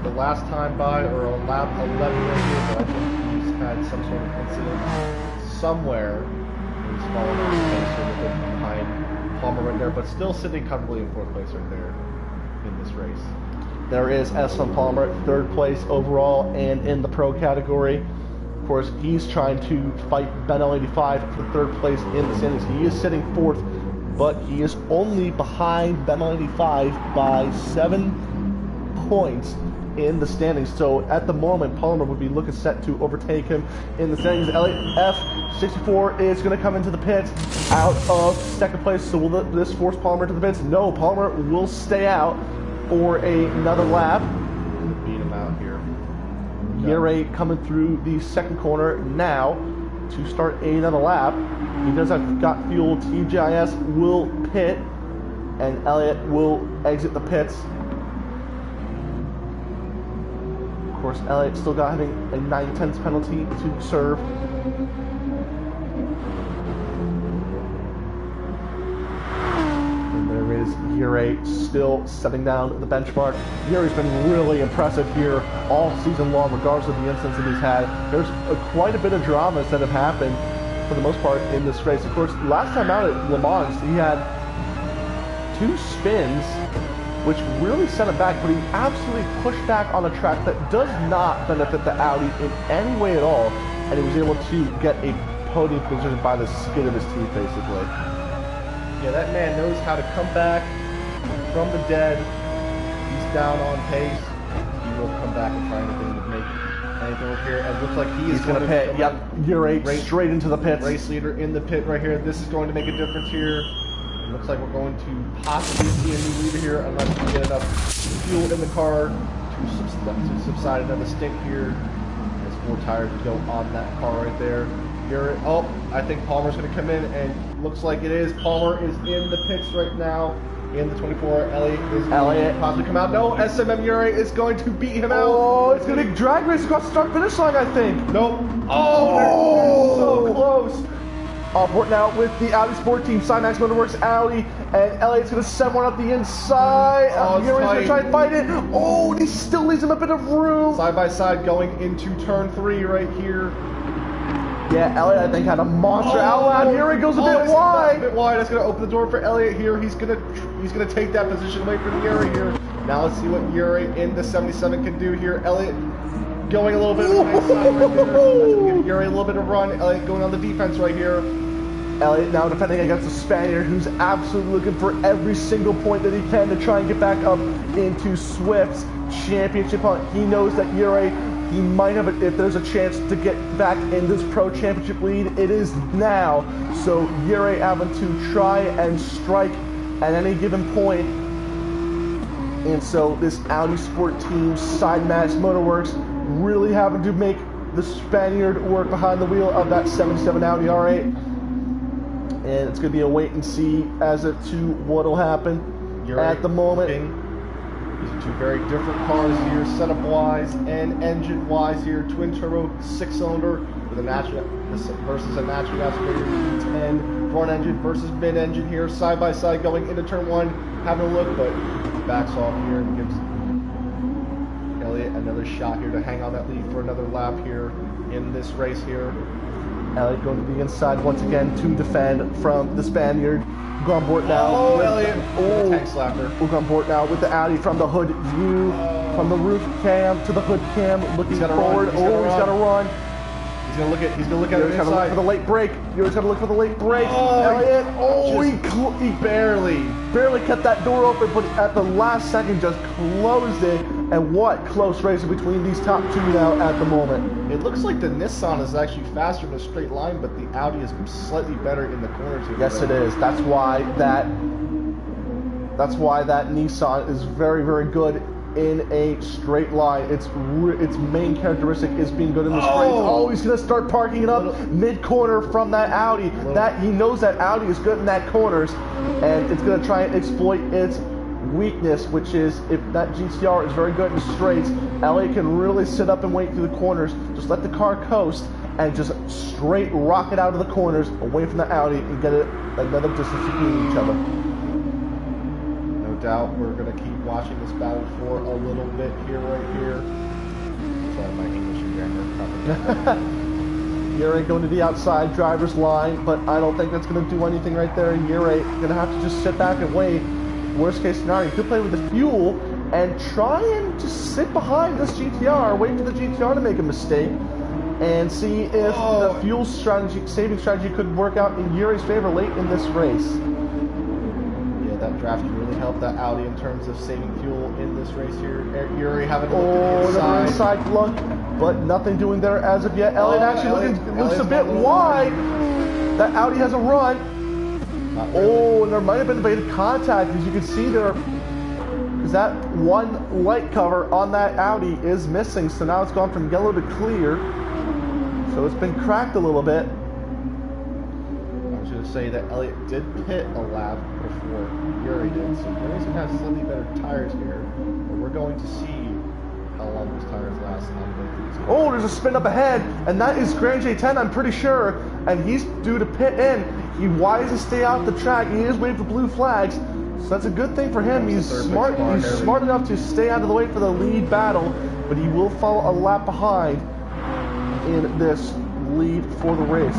the last time by, or on lap 11 right here, but I think he's had some sort of incident somewhere. He's fallen off the pace a little bit behind Palmer right there, but still sitting comfortably in 4th place right there in this race. There is SLM Palmer, 3rd place overall and in the pro category. Of course, he's trying to fight Ben L85 for 3rd place in the standings. He is sitting 4th, but he is only behind Ben L85 by 7 points in the standings. So at the moment, Palmer would be looking set to overtake him in the standings. Elliott F64 is going to come into the pits out of 2nd place. So will this force Palmer to the pits? No, Palmer will stay out for another lap. Beat him out here. Yere coming through the 2nd corner now to start another lap. He does have got fuel. TGIS will pit, and Elliott will exit the pits. Of course, Elliott still got having a 9/10 penalty to serve. And there is Yere still setting down the benchmark. Yere's been really impressive here all season long, regardless of the incidents that he's had. There's quite a bit of dramas that have happened for the most part in this race. Of course, last time out at Le Mans, he had 2 spins which really set him back, but he absolutely pushed back on a track that does not benefit the Audi in any way at all, and he was able to get a podium position by the skin of his teeth, basically. Yeah, that man knows how to come back from the dead. He's down on pace. He will come back and try anything to make anything work here. And it looks like he's going to pit. Yep, Uri straight into the pits. Race leader in the pit right here. This is going to make a difference here. It looks like we're going to possibly see a new leader here unless we get enough fuel in the car to subside another stint here. There's 4 tires to go on that car right there. Oh, I think Palmer's going to come in, and looks like it is. Palmer is in the pits right now. In the 24, Elliott is going to possibly come out. No, SLM Uri is going to beat him out. Oh, it's going to be drag race across the start-finish line, I think. Nope. Oh, so close. Off board now with the Audi Sport Team, Cymax Motorworks Audi, and Elliott's going to send one up the inside. Uri's going to try and fight it. Oh, and he still leaves him a bit of room. Side by side going into turn 3 right here. Yeah, Elliott, I think, had a monster outbound. Uri goes a bit wide. A bit wide. That's going to open the door for Elliott here. He's going to take that position away from Uri here. Now let's see what Uri in the 77 can do here. Elliott going a little bit on the right side right there. That's give Uri a little bit of run. Elliott going on the defense right here. Elliott now defending against the Spaniard, who's absolutely looking for every single point that he can to try and get back up into Swift's championship hunt. He knows that Uri, he might have it if there's a chance to get back in this pro championship lead. It is now. So Uri having to try and strike at any given point. And so this Audi Sport Team Cymax Motorworks really having to make the Spaniard work behind the wheel of that 77 Audi R8. And it's going to be a wait and see as to what'll happen at the moment. These are 2 very different cars here, setup-wise and engine-wise here. Twin-turbo 6-cylinder with a natural versus a natural gas V10 front engine versus mid-engine here, side by side going into turn 1, having a look, but backs off here and gives Elliott another shot here to hang on that lead for another lap here in this race here. Elliott going to the inside once again to defend from the Spaniard. We're on board now. Oh, Elliott. Oh, tank slapper. We're on board now with the Audi from the hood view, from the roof cam to the hood cam, looking forward. He's got to run. He's gonna look at it inside. Look for the late break. Uri's got to look for the late break. Elliott. He barely kept that door open, but at the last second just closed it. And what close racing between these top 2 now at the moment. It looks like the Nissan is actually faster in a straight line, but the Audi is slightly better in the corners here. Yes, it is. That's why that Nissan is very, very good in a straight line. Its main characteristic is being good in the straight. Oh, he's going to start parking it up mid-corner from that Audi. That he knows that Audi is good in that corners, and it's going to try and exploit its weakness, which is if that GTR is very good in straights, Elliott can really sit up and wait through the corners, just let the car coast, and just straight rocket out of the corners away from the Audi and get it another distance between each other. No doubt we're going to keep watching this battle for a little bit here, right here. Sorry, my English and grammar. Uri going to the outside driver's line, but I don't think that's going to do anything right there. Uri going to have to just sit back and wait. Worst case scenario, you could play with the fuel and try and just sit behind this GTR, wait for the GTR to make a mistake, and see if the fuel strategy, saving strategy could work out in Uri's favor late in this race. Yeah, that draft really helped that Audi in terms of saving fuel in this race here. Uri having a look at the inside look, but nothing doing there as of yet. Elliott actually looks a bit wide. That Audi has a run. And there might have been evaded contact, as you can see there, because that one light cover on that Audi is missing, so now it's gone from yellow to clear, so it's been cracked a little bit. I was going to say that Elliott did pit a lap before Uri did, so Uri's going to have slightly better tires here, but we're going to see how long those tires last. Oh, there's a spin up ahead, and that is Grand J10, I'm pretty sure, and he's due to pit in. He wise to stay off the track. He is waiting for blue flags, so that's a good thing for him. He's smart. He's smart enough to stay out of the way for the lead battle, but he will follow a lap behind in this lead for the race.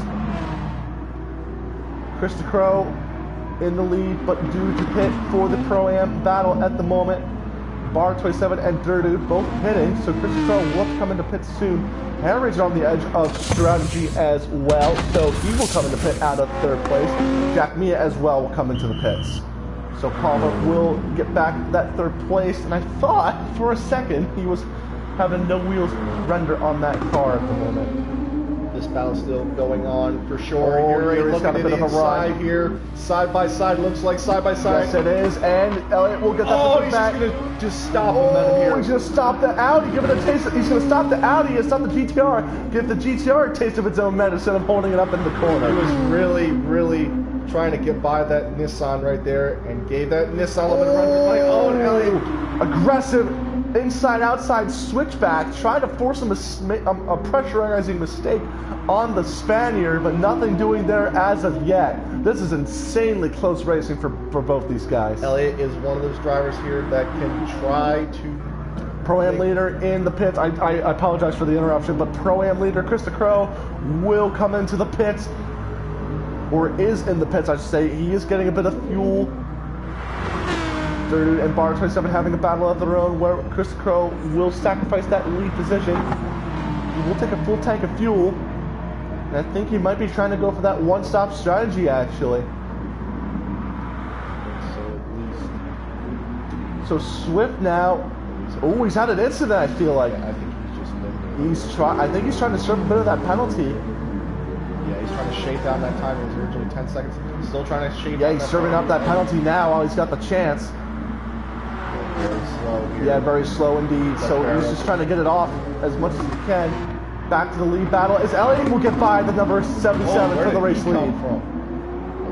Chris DeCrow in the lead, but due to pit for the Pro-Am battle at the moment. Bar 27 and Dirtude both pitting, so Christopher will come into pit soon. Hairazor on the edge of strategy as well, so he will come into pit out of third place. Jack Mia as well will come into the pits. So Palmer will get back that third place, and I thought for a second he was having no wheels render on that car at the moment. This battle's still going on for sure. Oh, Yuri Yuri's got a bit of a inside run here. Side by side, looks like side by side. Yes, it is, and Elliott will get that he's back. just gonna just stop momentum here. He's gonna stop the Audi, give it a taste. He's gonna stop the Audi and stop the GTR. Give the GTR a taste of its own medicine of holding it up in the corner. He was really, really trying to get by that Nissan right there and gave that Nissan a little bit of run for my own Elliott. Aggressive inside-outside switchback, trying to force a pressurizing mistake on the Spaniard, but nothing doing there as of yet. This is insanely close racing for both these guys. Elliott is one of those drivers here that can try to... Pro-Am leader in the pits. I apologize for the interruption, but Pro-Am leader Krista Crow will come into the pits, or is in the pits, I should say. He is getting a bit of fuel. Dirtude and Bar 27 having a battle of their own, where Krista Crow will sacrifice that lead position. He will take a full tank of fuel. And I think he might be trying to go for that one-stop strategy, actually. So Swift now. Oh, he's had an incident, I feel like. Yeah, I think he's just I think he's trying to serve a bit of that penalty. Yeah, he's trying to shave down that time. It was originally 10 seconds. He's still trying to shave down. Yeah, he's serving up that penalty now while he's got the chance. Very slow here. Yeah, very slow indeed. So he's just trying to get it off as much as he can. Back to the lead battle as Elliott will get by the number 77 for the race lead. Well,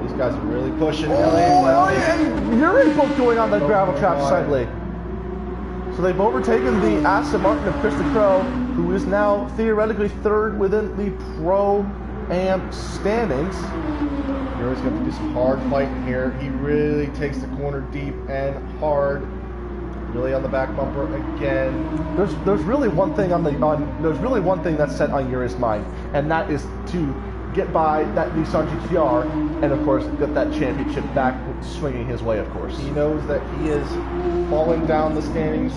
these guys are really pushing Elliott and Yuri both going on the gravel trap slightly. So they've overtaken the Aston Martin of Krista Crow, who is now theoretically third within the Pro-Am standings. Yuri's going to do some hard fighting here. He really takes the corner deep and hard. Really on the back bumper again. There's really one thing that's set on Yuri's mind, and that is to get by that Nissan GTR, and of course get that championship back swinging his way. Of course, he knows that he is falling down the standings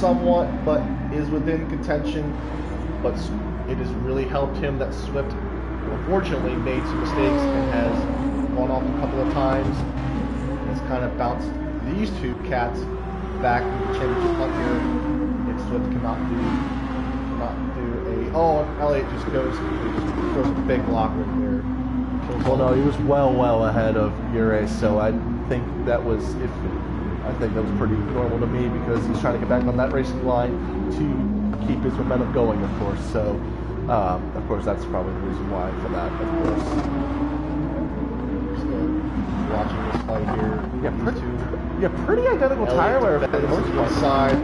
somewhat, but is within contention. But it has really helped him that Swift, unfortunately, made some mistakes and has gone off a couple of times. And it's kind of bounced these two cats back in the championship hunt here. If Swift cannot do a... Oh, Elliott just throws a big block right there. Well, no, he was well ahead of Yuri, so I think that was pretty normal to me, because he's trying to get back on that racing line to keep his momentum going, of course. So, of course, that's probably the reason why for that, of course. Watching this fight here. Yeah, pretty identical tire wear for the most part. Side.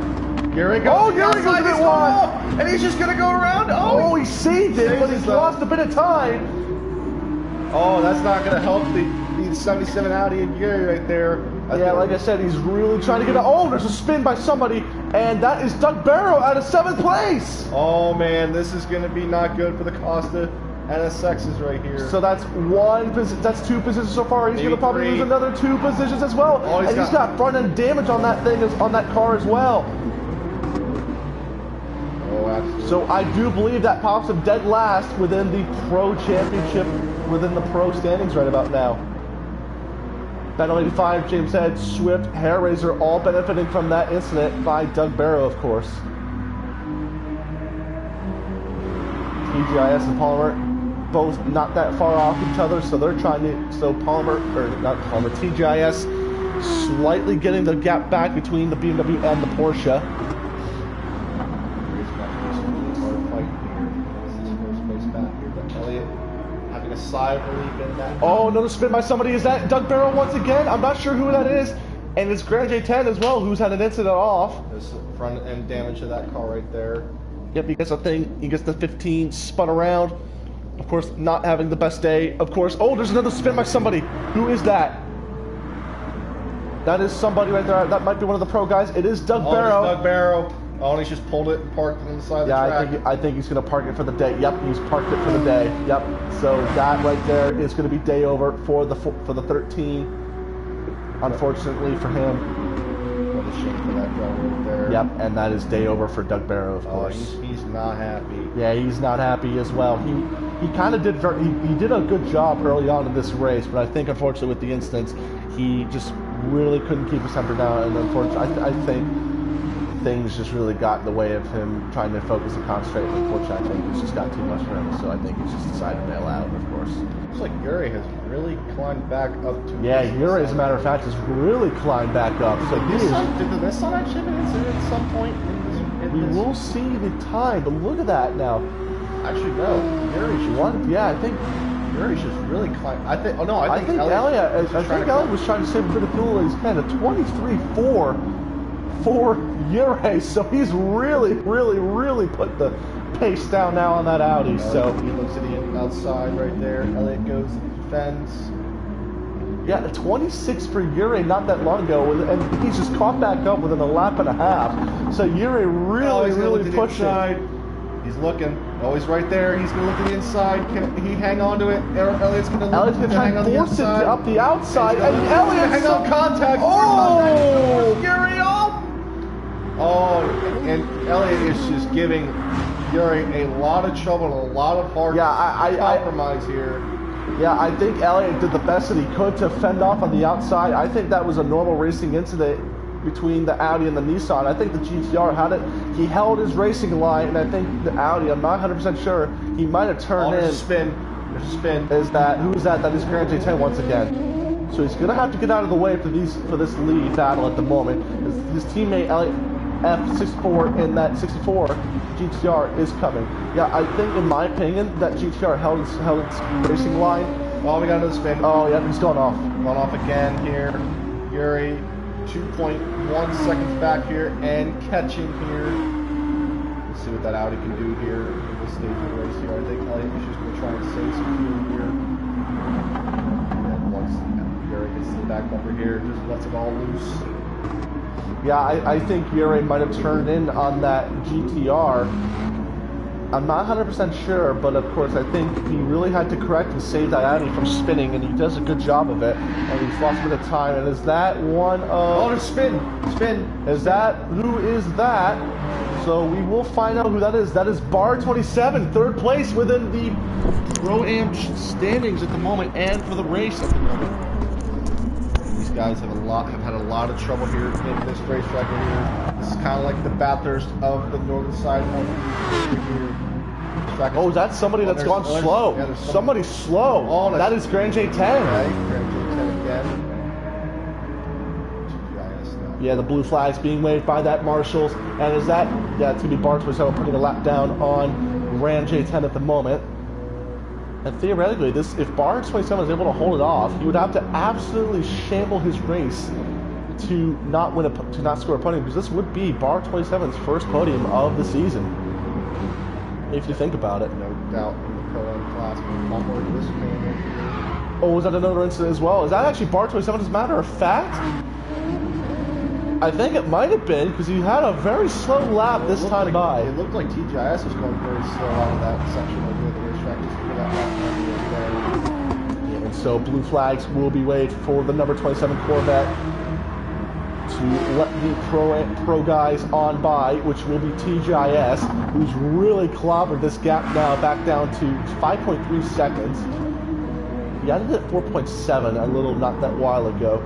Yuri goes. Oh, Yuri goes a bit wide, and he's just gonna go around. Oh, he saved it, but he's lost a bit of time. Oh, that's not gonna help the 77 Audi and Yuri right there. Yeah, like I said, he's really trying to get it. Oh, there's a spin by somebody, and that is Doug Barrow out of 7th place. Oh man, this is gonna be not good for the Costa. NSX's right here. So that's that's 2 positions so far. He's going to probably lose another 2 positions as well. Oh, he's got front end damage on that on that car as well. Oh, absolutely. So I do believe that pops him dead last within the Pro Championship, within the Pro standings right about now. Battle 85, James Head, Swift, Hairazor, all benefiting from that incident by Doug Barrow, of course. TGIS and Palmer both not that far off each other, so they're trying to, TGIS slightly getting the gap back between the BMW and the Porsche. Having a sigh of relief in that. Oh, another spin by somebody. Is that Doug Barrow once again? I'm not sure who that is. And it's Grand J10 as well, who's had an incident off. There's front end damage to that car right there. Yep, he gets a thing. He gets the 15 spun around. Of course, not having the best day. Of course. Oh, there's another spin by somebody. Who is that? That is somebody right there. That might be one of the pro guys. It is Doug Barrow. Doug Barrow. Oh, and he's just pulled it and parked it on the side of the Yeah, track. I think he's going to park it for the day. Yep, he's parked it for the day. Yep. So that right there is going to be day over for the 13. Unfortunately for him. What a shame for that driver right there. Yep, and that is day over for Doug Barrow, of course. He's not happy. Yeah, he's not happy as well. He kind of did he did a good job early on in this race, but I think unfortunately with the instance, he just really couldn't keep his temper down, and unfortunately, I think things just really got in the way of him trying to focus and concentrate. Unfortunately, I think it's just got too much for him, so I think he's just decided to bail out, of course. Looks like Yuri has really climbed back up to... Yeah, Yuri, as a matter of fact, has really climbed back up. So did the Nissan actually have an incident at some point in this? We will see the time, but look at that now. Actually, no. Yuri's just... Yeah, I think... Yuri's just really climbed... I think Elliott was trying to save a bit of fuel as he can. A 23.4 for Yuri, so he's really put the pace down now on that Audi. So he looks at the outside right there. Elliott goes and defends. Yeah, 26 for Yuri not that long ago, and he's just caught back up within a lap and a half. So Yuri really pushing. He's looking. Oh, he's right there. He's going to look at the inside. Can he hang on to it? Elliott's going to try and force it up the outside, and Elliott's hang on contact. Oh! Yuri off! Oh, and Elliott is just giving Yuri a lot of trouble and a lot of hard compromise here. Yeah, I think Elliott did the best that he could to fend off on the outside. I think that was a normal racing incident between the Audi and the Nissan. I think the GTR had it. He held his racing line, and I think the Audi, I'm not 100% sure, he might have turned in. There's a spin. There's a spin. Who is that? That is Grand J10 once again. So he's going to have to get out of the way for this lead battle at the moment. His teammate Elliott F64 in that 64 GTR is coming. Yeah, I think, in my opinion, that GTR held its racing line. Oh, we got another spin. Oh, yeah, he's going off. Going off again here. Yuri, 2.1 seconds back here and catching here. Let's see what that Audi can do here in this stage of the race here. I think Elliott is just going to try and save some fuel here. And once Yuri gets to the back bumper here, just lets it all loose. Yeah, I think Yuri might have turned in on that GTR. I'm not 100% sure, but of course I think he really had to correct and save that Audi from spinning, and he does a good job of it. And he's lost a bit of time. And is that one of... Oh, there's spin! Who is that? So we will find out who that is. That is Bar 27, third place within the Pro-Am standings at the moment, and for the race at the moment. These guys have had a lot of trouble here in this racetrack here. This is kind of like the Bathurst of the northern side of here. Oh, that's somebody that's gone slow. Yeah, somebody slow. Oh, that is Grand J10. Okay, Grand J10 again. Yeah, the blue flag's being waved by that Marshals. And is that... Yeah, it's going to be Bar 27 putting a lap down on Grand J10 at the moment. And theoretically, if Bar 27 is able to hold it off, he would have to absolutely shamble his race to not score a podium, because this would be Bar 27's first podium of the season, if you think about it. No doubt in the Pro-Am class. Oh, was that another incident as well? Is that actually Bar 27 as a matter of fact? I think it might have been, because he had a very slow lap this time by. It looked like TGIS was going very slow out of that section of the racetrack just for that lap. Yeah, and so blue flags will be waved for the number 27 Corvette to let the pro guys on by, which will be TGIS, who's really clobbered this gap now back down to 5.3 seconds. He added it at 4.7 a little not that while ago.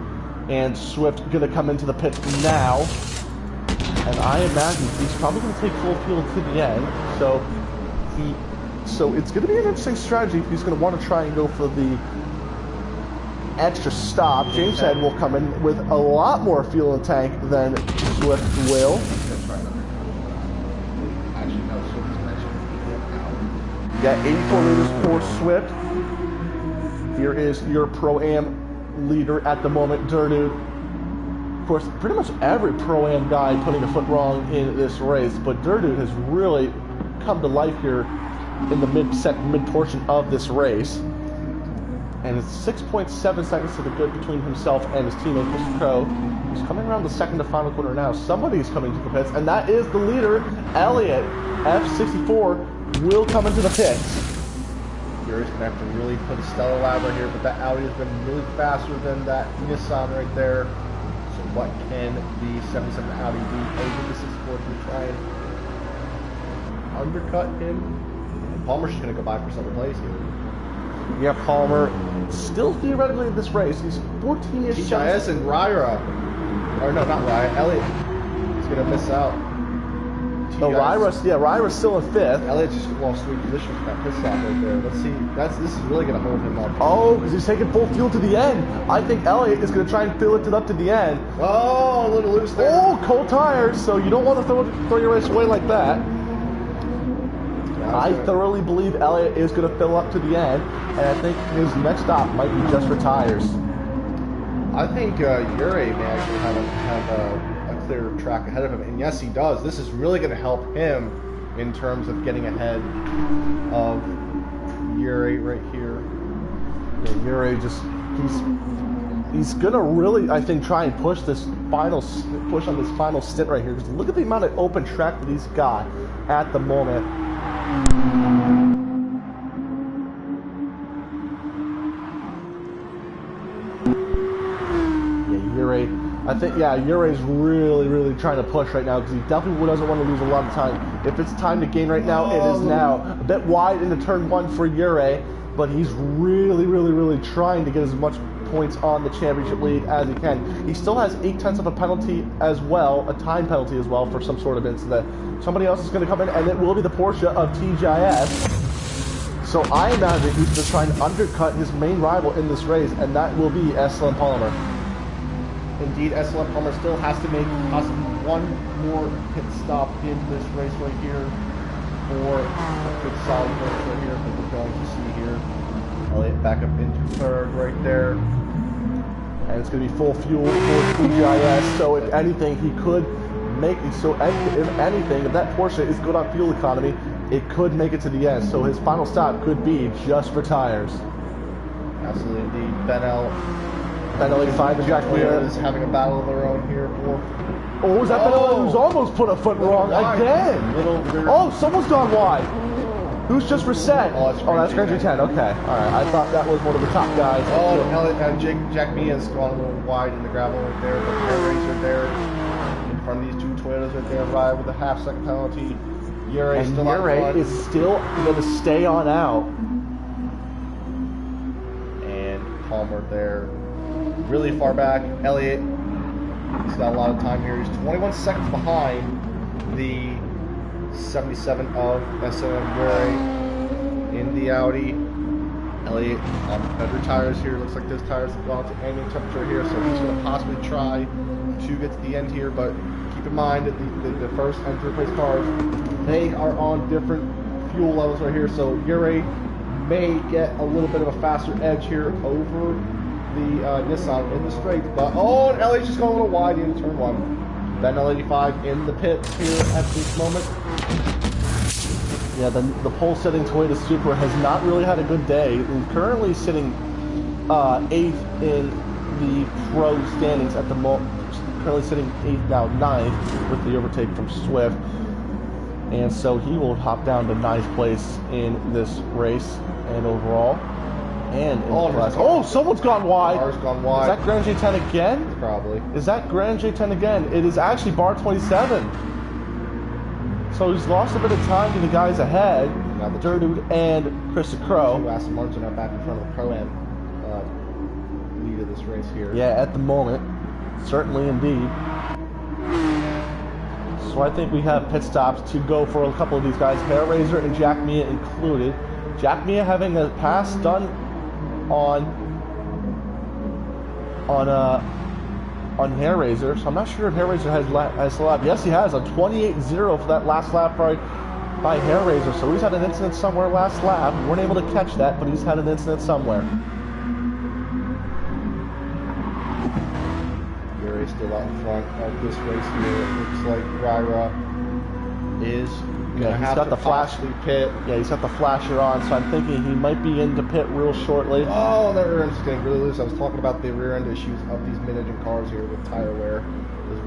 And Swift going to come into the pit now. And I imagine he's probably going to take full fuel to the end. So it's going to be an interesting strategy if he's going to want to try and go for the extra stop. James Head will come in with a lot more fuel in the tank than Swift will. Yeah, 84 liters for Swift. Here is your Pro-Am leader at the moment, Durdude. Of course, pretty much every Pro-Am guy putting a foot wrong in this race, but Durdude has really come to life here in the mid portion of this race. And it's 6.7 seconds to the good between himself and his teammate, Mr. Crow. He's coming around the second to final corner now. Somebody's coming to the pits, and that is the leader, Elliott. F64 will come into the pits. Yuri's going to have to really put a stellar lap right here, but that Audi has been really faster than that Nissan right there. So what can the 77 Audi do over the 64 to try and undercut him? And Palmer's just going to go by for second place here. Yeah, Palmer still theoretically in this race. He's 14-ish. TGIS and Ryra. Or no, not Ryra. Elliott is going to miss out. Oh, Ryra's still in 5th. Elliott just lost 3 positions for that pit stop right there. Let's see. This is really going to hold him up. Oh, because he's taking full fuel to the end. I think Elliott is going to try and fill it up to the end. Oh, a little loose there. Oh, cold tires. So you don't want to throw your race away like that. I thoroughly believe Elliott is going to fill up to the end, and I think his next stop might be just for tires. I think Yuri may actually have a clear track ahead of him, and yes, he does. This is really going to help him in terms of getting ahead of Yuri right here. Yeah, Yuri he's going to really, I think, try and push on this final stint right here, because look at the amount of open track that he's got at the moment. Yuri's really trying to push right now, because he definitely doesn't want to lose a lot of time. If it's time to gain right now, it is now. A bit wide into turn 1 for Yuri, but he's really trying to get as much points on the championship lead as he can. He still has 8/10 of a penalty as well, a time penalty as well for some sort of incident. Somebody else is going to come in, and it will be the Porsche of TGIS. So I imagine he's going to try and undercut his main rival in this race, and that will be SLM Palmer. Indeed, SLM Palmer still has to make possibly one more pit stop in this race right here for a good solid finish right here, that we're going to see here. Elliott back up into 3rd right there. And it's going to be full fuel for TGIS, so if anything, he could make it. So if anything, if that Porsche is good on fuel economy, it could make it to the end. So his final stop could be just for tires. Absolutely, indeed. Benel 85 and Jack Mia is having a battle of their own here. Oh, is that Benel who's almost put a foot wrong again? Oh, someone's gone wide. Who's just reset? Oh, that's Grand GT3. Okay, all right. I thought that was one of the top guys. Oh, Jack Mia's gone a little wide in the gravel right there. The air racer there in front of these 2 Toyotas right there. Ride with a half-second penalty. Yuri is still going to stay on out. And Palmer there, really far back. Elliott, he's got a lot of time here. He's 21 seconds behind the 77 of SLM Yuri in the Audi. Elliott on better tires here. Looks like those tires have gone to ambient temperature here, so he's going to possibly try to get to the end here, but keep in mind that the first and third place cars, they are on different fuel levels right here, so Yuri may get a little bit of a faster edge here over the Nissan in the straight, but oh, and Elliott's just going a little wide into turn 1. Benel 85 in the pits here at this moment. Yeah, the pole-setting Toyota Supra has not really had a good day. He's currently sitting 8th in the pro standings at the moment. Currently sitting 8th now, 9th with the overtake from Swift. And so he will hop down to 9th place in this race and overall. And in class. Oh, someone's gone wide. Car's gone wide. Is that Grand J10 again? Probably. Is that Grand J10 again? It is actually bar 27. So he's lost a bit of time to the guys ahead. Now the Durdude and Krista Crow. Two Aston Martins are back in front of the Pro-Am lead of this race here. Yeah, at the moment. Certainly indeed. So I think we have pit stops to go for a couple of these guys. Hair Razor and Jack Mia included. Jack Mia having a pass done on Hair Razor, so I'm not sure if Hair Razor has a lap. Yes, he has a 28-0 for that last lap by Hair Razor. So he's had an incident somewhere last lap. We weren't able to catch that, but he's had an incident somewhere. Yuri's still out in front of this race here. It looks like Ryra is Yeah, he's got the flash. Pit. Yeah, he's got the flasher on, so I'm thinking he might be into pit real shortly. Oh, that rear end's getting really loose. I was talking about the rear end issues of these mid-engine cars here with tire wear. Those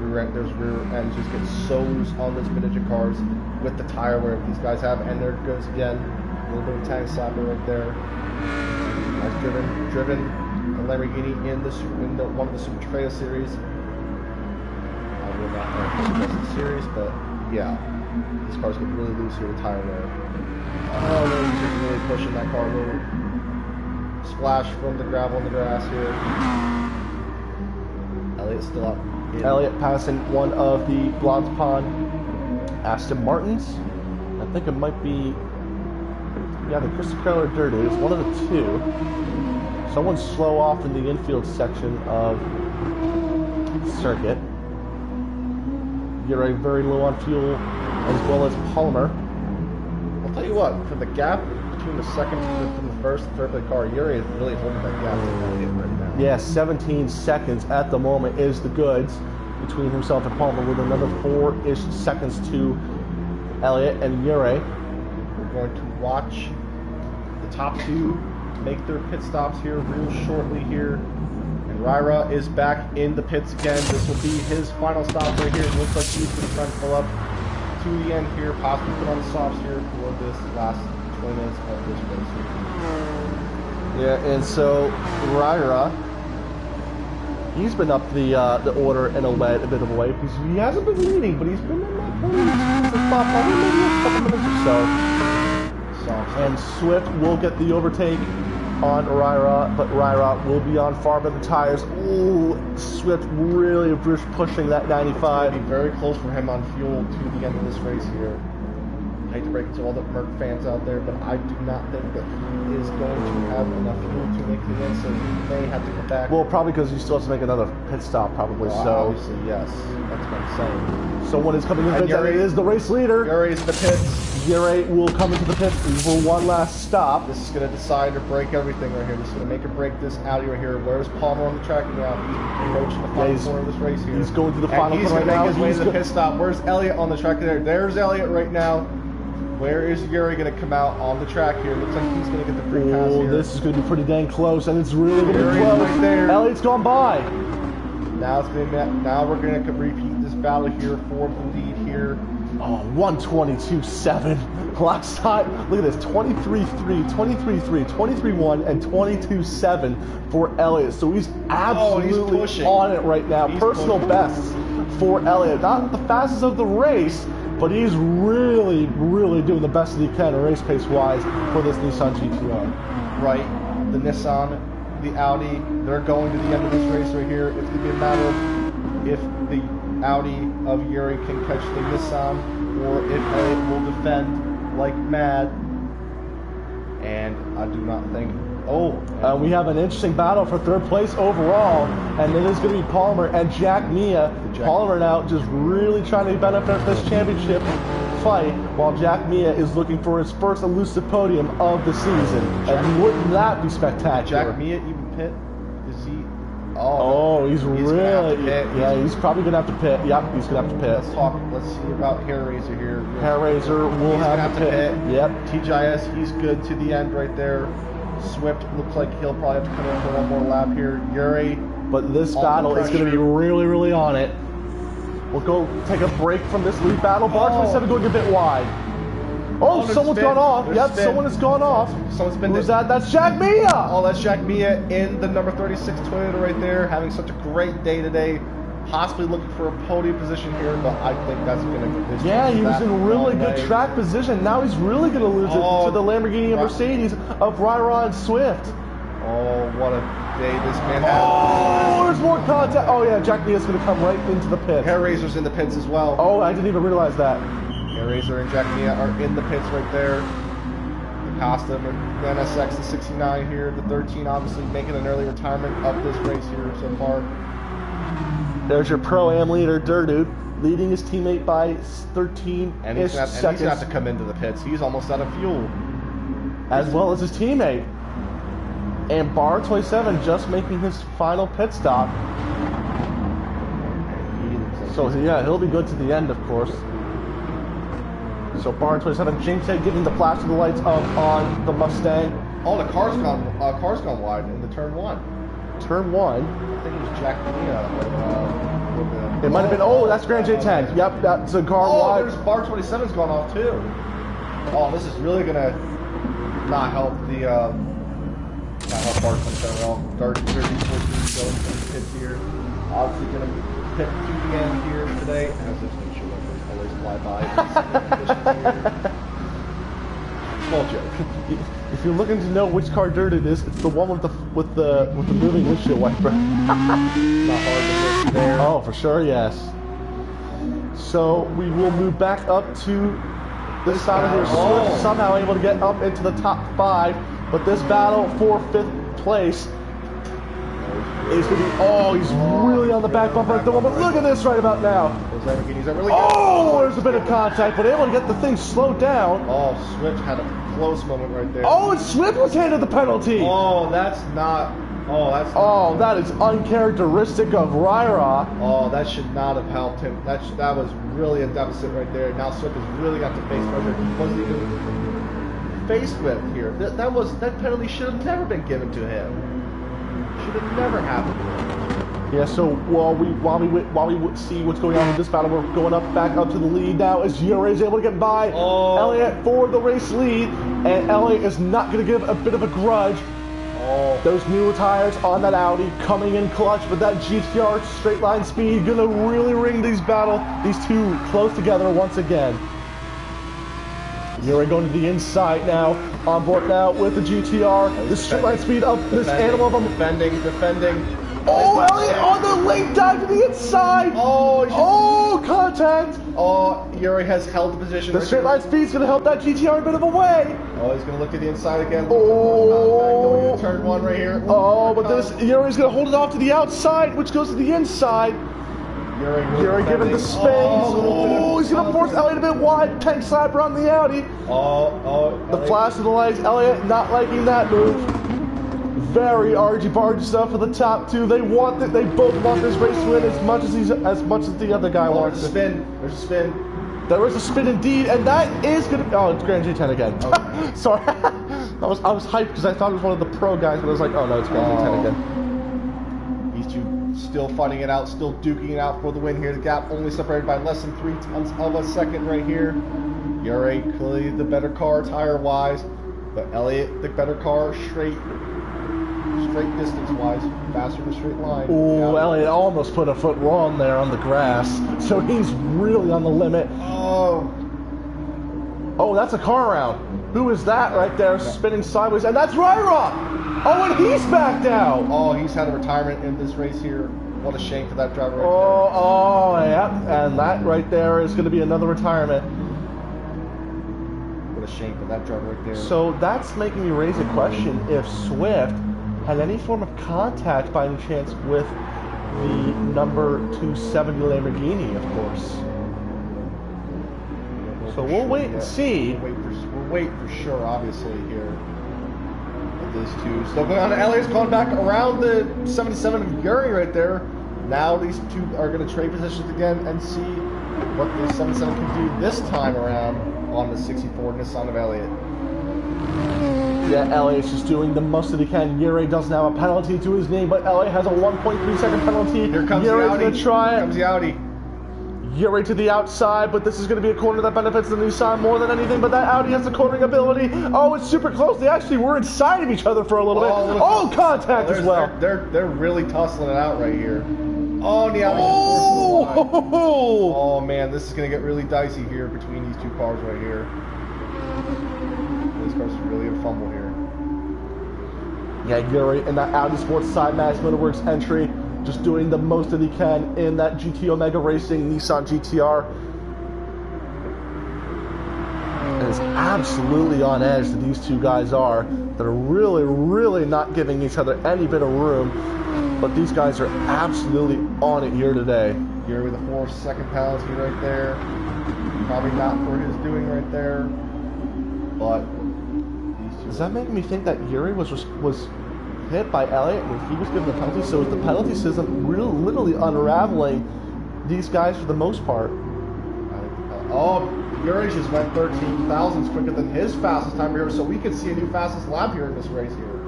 rear ends just get so loose on those mid-engine cars with the tire wear these guys have. And there it goes again. A little bit of tank slapper right there. Nice driven a Lamborghini in one of the Super Treo series. I will not know if it's the series, but yeah. These cars get really loose here with tire wear. Oh, he's just really pushing that car a little. Splash from the gravel in the grass here. Elliot's still up. Elliot passing one of the Blonde Pond Aston Martins. I think it might be, yeah, the Christopher or Dirty. It's one of the two. Someone's slow off in the infield section of circuit. You're very low on fuel, as well as Palmer. I'll tell you what, for the gap between the second from the first and third place car, Yuri is really holding that gap to Elliot right now. Yeah, 17 seconds at the moment is the goods between himself and Palmer, with another 4-ish seconds to Elliot and Yuri. We're going to watch the top two make their pit stops here real shortly here. And Ryra is back in the pits again. This will be his final stop right here. It looks like he's going to try to pull up to the end here, possibly put on the softs here for this last 20 minutes of this race here. Yeah, and so Ryra, he's been up the order in a bit of a way, because he hasn't been leading, but he's been in that podium spot probably maybe a couple minutes or so. And Swift will get the overtake on Ryra, but Ryra will be on far better tires. Ooh, Swift really pushing that 95. It's going to be very close for him on fuel to the end of this race here. I hate to break it to all the Merc fans out there, but I do not think that he is going to have enough fuel to make the win, so he may have to come back. Well, probably because he still has to make another pit stop, probably. Well, so obviously, yes, that's what I'm saying. Someone is coming in the pits, and it is the race leader. Yuri's in the pits. Yuri will come into the pits for one last stop. This is going to decide or break everything right here. This is going to make or break this Audi right here. Where's Palmer on the track now? He's approaching the final corner of this race here. He's going to the final corner right He's going to now. make his way to the pit stop. Where's Elliot on the track there? There's Elliot right now. Where is Yuri going to come out on the track here? Looks like he's going to get the free pass here. This is going to be pretty dang close, and it's really going to be close. Right there. Elliot's gone by. Now we're going to repeat this battle here for the lead here. Oh, 122.7. Last time, look at this, 23.3, 23.3, 23.1, and 22.7 for Elliot. So he's absolutely on it right now. Personal bests for Elliot. Not the fastest of the race, but he's really, really doing the best that he can race pace-wise for this Nissan GT3. Right, the Nissan, the Audi, they're going to the end of this race right here. It's going to be a matter of if the Audi of Yuri can catch the Nissan, or if Elliot will defend like mad. And I do not think... we have an interesting battle for third place overall, and it is going to be Palmer and Jack Mia. Palmer now just really trying to benefit this championship fight, while Jack Mia is looking for his first elusive podium of the season. And wouldn't that be spectacular? Jack Mia even pit? Is he... he's really... Yeah, he's probably going to have to pit. Yep, he's going to have to pit. Let's see about Hair Razor here. Hair Razor will have to pit. Yep. TGIS, he's good to the end right there. Swift looks like he'll probably have to come in for one more lap here. Yuri. But this battle is going to be really, really on it. We'll go take a break from this lead battle. Bar 27 going a bit wide. Someone's gone off. Yep, someone has gone off. Someone's been. Who's that? That's Jack Mia! Oh, that's Jack Mia in the number 36 Toyota right there, having such a great day today. Possibly looking for a podium position here, but I think that's going to... Yeah, he was in really good track position. Now he's really going to lose it to the Lamborghini and Mercedes of Ryra and Swift. Oh, what a day this man had. Oh, there's more contact. Oh, yeah, Jack Mia's going to come right into the pits. Hair Razor's in the pits as well. Oh, I didn't even realize that. Hair Razor and Jack Mia are in the pits right there. The Costa, the NSX, the 69 here, the 13 obviously making an early retirement of this race here so far. There's your Pro-Am leader, Durdude, leading his teammate by 13-ish seconds. And he's going to have to come into the pits. He's almost out of fuel. As well as his teammate. And Bar 27 just making his final pit stop. So, yeah, he'll be good to the end, of course. So Bar 27, Jinx Head giving the flash of the lights up on the Mustang. Oh, the car's gone wide in the turn one. Turn one. I think it was Jack Pena. It might have been, oh, that's Grand J10. Yep, that's a car wide. There's Bar 27's gone off too. Oh, this is really gonna not help the Bar 27 at all. Dark 30, 14 going from the pits here. Obviously gonna pit to the end here today. As this windshield wipers always fly by. Small joke. If you're looking to know which car dirt it is, it's the one with the moving windshield wiper. Not hard to miss there. Oh, for sure, yes. So we will move back up to this side of here. Swift somehow able to get up into the top 5, but this battle for 5th place is going to be, he's really on the back bumper at the moment. Look at this right about now. Oh, there's a bit of contact, but able to get the thing slowed down. Oh, Swift had a close moment right there. Oh, and Swift was handed the penalty. Oh, that's not. Oh, that is uncharacteristic of Ryra. Oh, that should not have helped him. That was really a deficit right there. Now Swift has really got to face pressure. He wasn't even faced with here. That penalty should have never been given to him. Should have never happened to him. Yeah. So while we see what's going on with this battle, we're going back up to the lead now as Yuri is able to get by Elliott for the race lead, and Elliott is not going to give a bit of a grudge. Those newer tires on that Audi coming in clutch, but that GTR straight line speed gonna really ring these two close together once again. Yuri going to the inside now, on board now with the GTR. The straight line speed of this animal of a defending. Oh, Elliott on the late dive to the inside. Oh, contact. Oh, Yuri has held the position. The straight line speed's gonna help that GTR a bit of a way. Oh, he's gonna look to the inside again. Oh, turn one right here. Oh, but Yuri's gonna hold it off to the outside, which goes to the inside. Yuri giving the spins. Oh, he's gonna force Elliott a bit wide. Tank slapper on the Audi. The flash of the lights. Elliott not liking that move. Very argy-bargy stuff for the top two. They both want this race to win as much as the other guy wants. There's a spin. There is a spin indeed, and that is gonna. Oh, it's Grand J10 again. Sorry, I was hyped because I thought it was one of the pro guys, but I was like, oh no, it's Grand J10 again. These two still fighting it out, still duking it out for the win here. The gap only separated by less than 3/10 of a second right here. Yuri clearly the better car tire-wise, but Elliott the better car straight distance-wise, faster in a straight line. Oh, Elliott almost put a foot wrong there on the grass, so he's really on the limit. Oh, that's a car around. Who is that right there spinning sideways? And that's Ryra! Oh, and he's back now! Oh, he's had a retirement in this race here. What a shame for that driver right there. Oh, yeah, and that right there is going to be another retirement. What a shame for that driver right there. So that's making me raise a question. If Swift had any form of contact by any chance with the number 270 Lamborghini, of course. So we'll wait and see. We'll wait for sure, obviously, here. But these two still going on. Elliott's going back around the 77 of Yuri right there. Now these two are going to trade positions again and see what the 77 can do this time around on the 64 Nissan of Elliott. Yeah, Elliott's just doing the most that he can. Yuri doesn't have a penalty to his name, but Elliott has a 1.3 second penalty. Here comes Yuri's the Audi. Gonna try it. Here comes the Audi. Yuri to the outside, but this is going to be a corner that benefits the Nissan more than anything, but that Audi has the cornering ability. Oh, it's super close. They actually were inside of each other for a little bit. Oh, contact as well. They're really tussling it out right here. Oh, and the Audi. Oh, man, this is going to get really dicey here between these two cars right here. This car's really a fumble here. Yeah, Yuri in that Audi Sports Side Max Motorworks entry, just doing the most that he can in that GT Omega Racing Nissan GTR. And it's absolutely on edge that these two guys are. They're really, really not giving each other any bit of room. But these guys are absolutely on it here today. Yuri with a 4-second penalty right there. Probably not for his doing right there. But does that make me think that Yuri was hit by Elliott when he was given the penalty? So is the penalty system literally unraveling these guys for the most part? Oh, Yuri just went 13 thousandths quicker than his fastest time here, so we could see a new fastest lap here in this race here.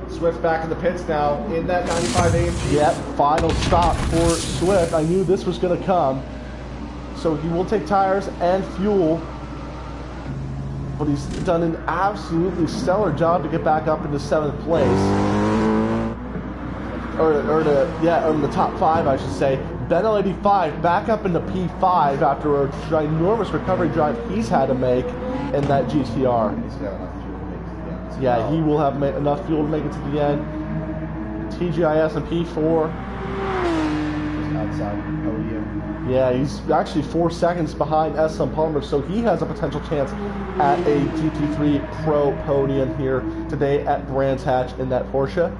Swift back in the pits now in that 95 AMG. Yep, final stop for Swift. I knew this was going to come. So he will take tires and fuel. But he's done an absolutely stellar job to get back up into 7th place. Or in the top 5, I should say. Benel 85 back up into P5 after a ginormous recovery drive he's had to make in that GTR. He's got enough fuel to make it to the end. Yeah, he will have enough fuel to make it to the end. TGIS and P4. Just outside podium. Yeah, he's actually 4 seconds behind SLM Palmer, so he has a potential chance at a GT3 Pro podium here today at Brands Hatch in that Porsche.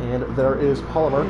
And there is Palmer.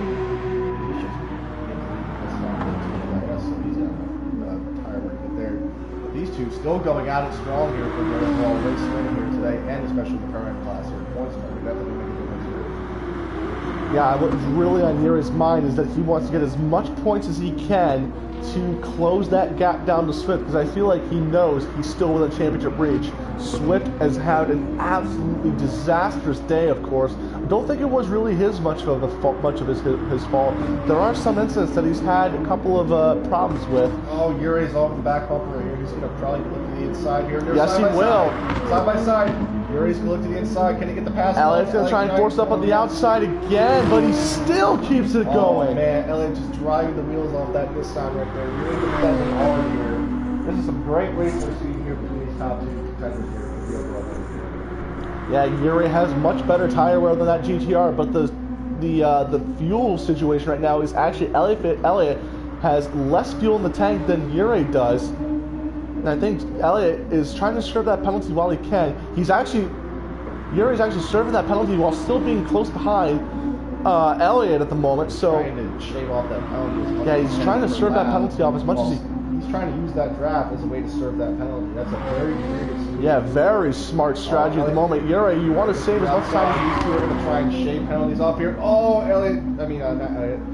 These two still going at it strong here for the overall race win here today, and especially the current class here. Points are definitely making a difference here. Yeah, what's really on Yuri's mind is that he wants to get as much points as he can to close that gap down to Swift, because I feel like he knows he's still within championship reach. Swift has had an absolutely disastrous day, of course. I don't think it was really much of his fault. There are some incidents that he's had a couple of problems with. Oh, Yuri's off the back bumper here. He's going to probably look to the inside here. They're Yes, he will. Side by side. Yuri's going to look to the inside. Can he get the pass? Elliot's going to try and force up on the outside again, but he still keeps it going. Oh, man. Elliot just driving the wheels off that Nissan right there. Really defending hard here. This is some great racing we're seeing here between these top two contenders here. Yeah, Yuri has much better tire wear than that GTR, but the fuel situation right now is actually Elliot has less fuel in the tank than Yuri does. And I think Elliot is trying to serve that penalty while he can. Yuri's actually serving that penalty while still being close behind Elliot at the moment. So trying to shave off that penalty. Yeah, he's trying to serve that penalty off as much as he. He's trying to use that draft as a way to serve that penalty. That's a very very smart strategy at the moment. Yuri, you want to save as much time as these two are going to try and shave penalties off here. Oh, Elliot,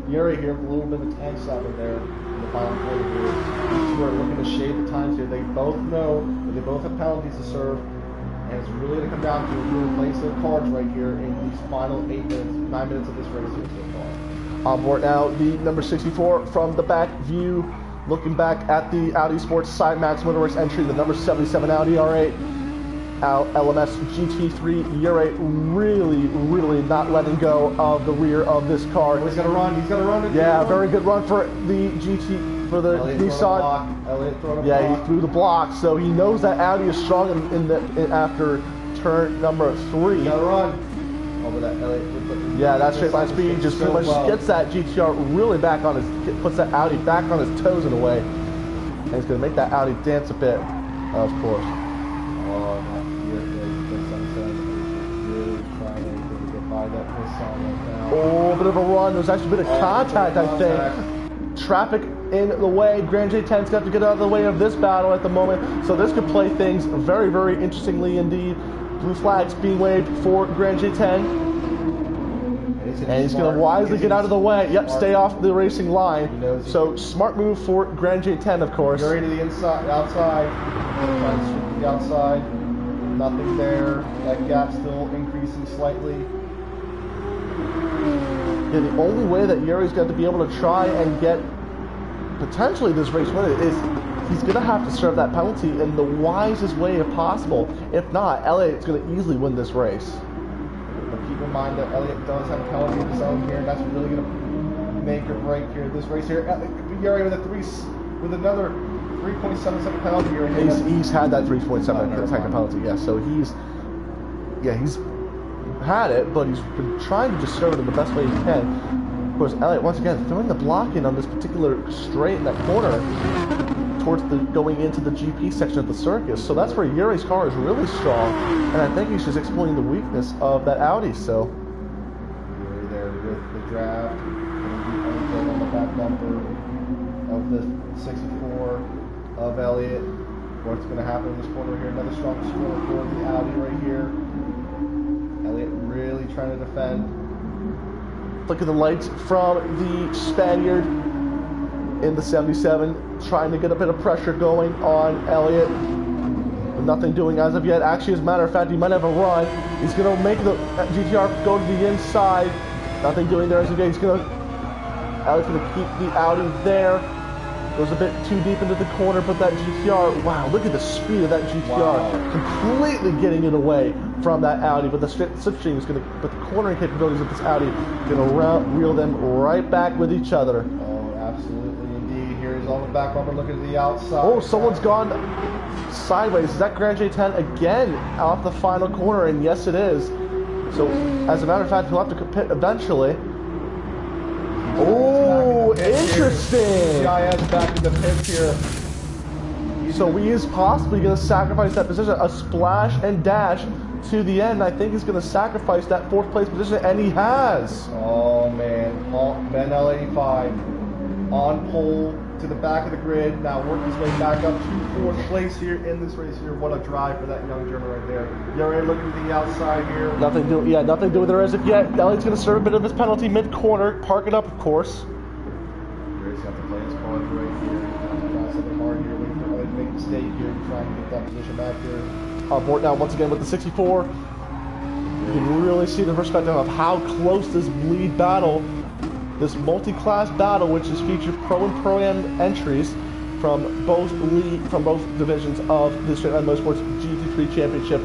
Yuri here with a little bit of tank stopping there in the final quarter here. These two are looking to shave the times here. They both know that they both have penalties to serve, and it's really going to come down to who will place their cards right here in these final 9 minutes of this race here so far. On board now, the number 64 from the back view. Looking back at the Audi Sports Side Max Motor Race entry, the number 77 Audi R8, LMS GT3, Yuri really not letting go of the rear of this car. He's gonna run. Yeah, very good run for the Nissan. Elliot throwing a block. Yeah, he threw the block, so he knows that Audi is strong after turn number 3. Gotta run. Over that Elliot. Yeah, that straight line speed just pretty much gets that GTR really back on puts that Audi back on his toes in a way. And it's going to make that Audi dance a bit, of course. Oh, not here. Really trying to get by that Nissan right now. Oh, a bit of a run. There's actually a bit of contact, I think. Traffic in the way. Grand J10's got to get out of the way of this battle at the moment. So this could play things very interestingly indeed. Blue flags being waved for Grand J10. And he's going to wisely get out of the way. Yep, stay off the racing line. So smart move for Grand J10, of course. Yuri to the outside. Trying to sweep to the outside. Nothing there. That gap still increasing slightly. Yeah, the only way that Yuri's got to be able to try and get potentially this race win is he's going to have to serve that penalty in the wisest way possible. If not, Elliot's going to easily win this race. But keep in mind that Elliot does have a penalty of his own here. That's really going to make or break here. This race here, Yuri with another 3.77 penalty here. He's had that 3.7 second penalty, yeah. So he's had it, but he's been trying to just serve it in the best way he can. Of course, Elliot once again throwing the block in on this particular straight in that corner towards going into the GP section of the circus. So that's where Yuri's car is really strong, and I think he's just exploiting the weakness of that Audi. So Yuri there with the draft, on the back bumper of the 64 of Elliot. What's going to happen in this corner here? Another strong corner for the Audi right here. Elliot really trying to defend. Look at the lights from the Spaniard. in the 77, trying to get a bit of pressure going on Elliott. But nothing doing as of yet. Actually, as a matter of fact, he might have a run. He's going to make the GTR go to the inside. Nothing doing there as of yet. Elliott's going to keep the Audi there. Goes a bit too deep into the corner, but that GTR, wow, look at the speed of that GTR. Wow. Completely getting it away from that Audi, but the slipstream is going to, but the cornering capabilities of this Audi going to reel them right back with each other. Oh, absolutely indeed. Here's on the back bumper looking to the outside. Oh, someone's gone sideways. Is that Grand J10 again off the final corner? And yes, it is. So, as a matter of fact, he'll have to pit eventually. Oh, interesting. GIS back in the pits here. So he is possibly going to sacrifice that position. A splash and dash to the end. I think he's going to sacrifice that 4th place position, and he has. Oh, man. Ben L85 on pole to the back of the grid. Now working his way back up to 4th place here in this race here. What a drive for that young German right there. Yuri looking to the outside here. Nothing doing there as of yet. Elliott's going to serve a bit of his penalty mid-corner. Park it up, of course. Yuri's got to play his card right here. He's got to hard here. Waiting for Elliott to make a mistake here. Trying to get that position back here. On board now once again with the 64. You can really see the perspective of how close this lead battle, this multi-class battle, which is featured Pro and Pro-Am entries from both divisions of the Straight Line Motorsports GT3 Championship,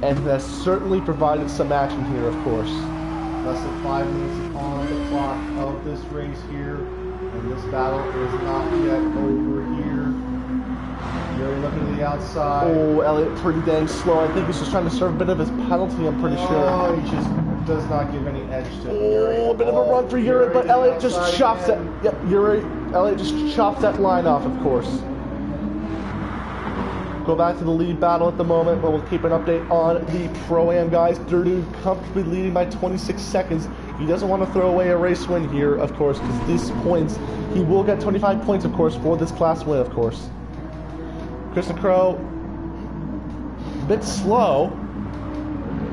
and has certainly provided some action here, of course. Less than 5 minutes on the clock of this race here, and this battle is not yet over here. Yuri looking to the outside. Oh, Elliott pretty dang slow. I think he's just trying to serve a bit of his penalty, I'm pretty sure. Oh, he just does not give any edge to Yuri. Oh, a bit of a run for Yuri, but Elliott just chops that. Yep, Elliott just chops that line off, of course. Go back to the lead battle at the moment, but we'll keep an update on the Pro-Am guys. Durdu comfortably leading by 26 seconds. He doesn't want to throw away a race win here, of course, because these points, he will get 25 points, of course, for this class win, of course. Kristen Crow, a bit slow.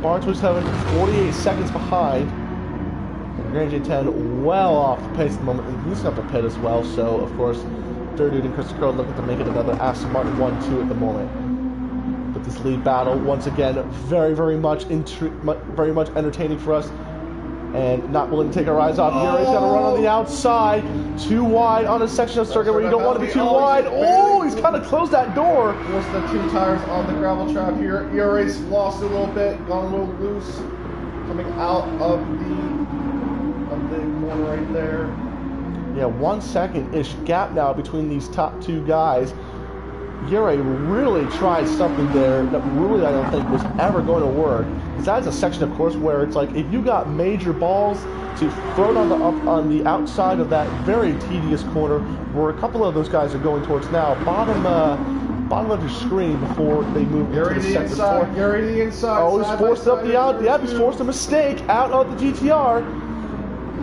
Barnes was 48 seconds behind. Grand J10 well off the pace at the moment, and he's up a pit as well, so of course, Durdu and Kristen Crow looking to make it another Aston Martin 1-2 at the moment. But this lead battle, once again, very much entertaining for us, and not willing to take our eyes off. Yuri's got to run on the outside, too wide on a section of circuit where you don't want to be too wide. Oh, he's kind of closed that door. Forced the 2 tires on the gravel trap here. Yuri's lost a little bit, gone a little loose, coming out of the corner right there. Yeah, 1 second-ish gap now between these top 2 guys. Yuri really tried something there that really I don't think was ever going to work. Because that's a section, of course, where it's like if you got major balls to throw it on the outside of that very tedious corner, where a couple of those guys are going towards now. Bottom of your screen before they move into the sector 4. Yuri the inside. Oh, he's forced up the out. Yeah, he's forced a mistake out of the GTR.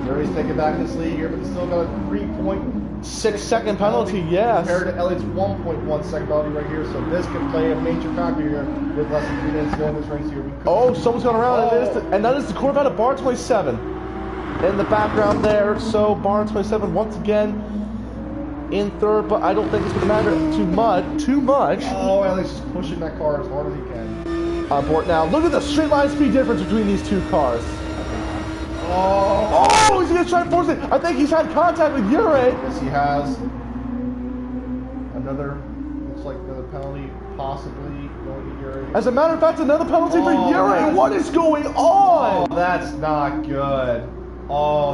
Yuri's taking back this lead here, but he's still got a 3.6 second penalty, yes. Compared to Elliott's 1.1 second penalty right here, so this could play a major factor here with less than 3 minutes to go in this race here. Oh, someone's going around, and that is the Corvette of Bar 27 in the background there. So Bar 27 once again in 3rd, but I don't think it's going to matter too much. Oh, Elliott's just pushing that car as hard as he can. On board now. Look at the straight line speed difference between these 2 cars. Oh, he's going to try to force it. I think he's had contact with Yuri. Yes, he has. Looks like another penalty, possibly going to Yuri. As a matter of fact, another penalty for Yuri. What is going on? Oh, that's not good. Oh,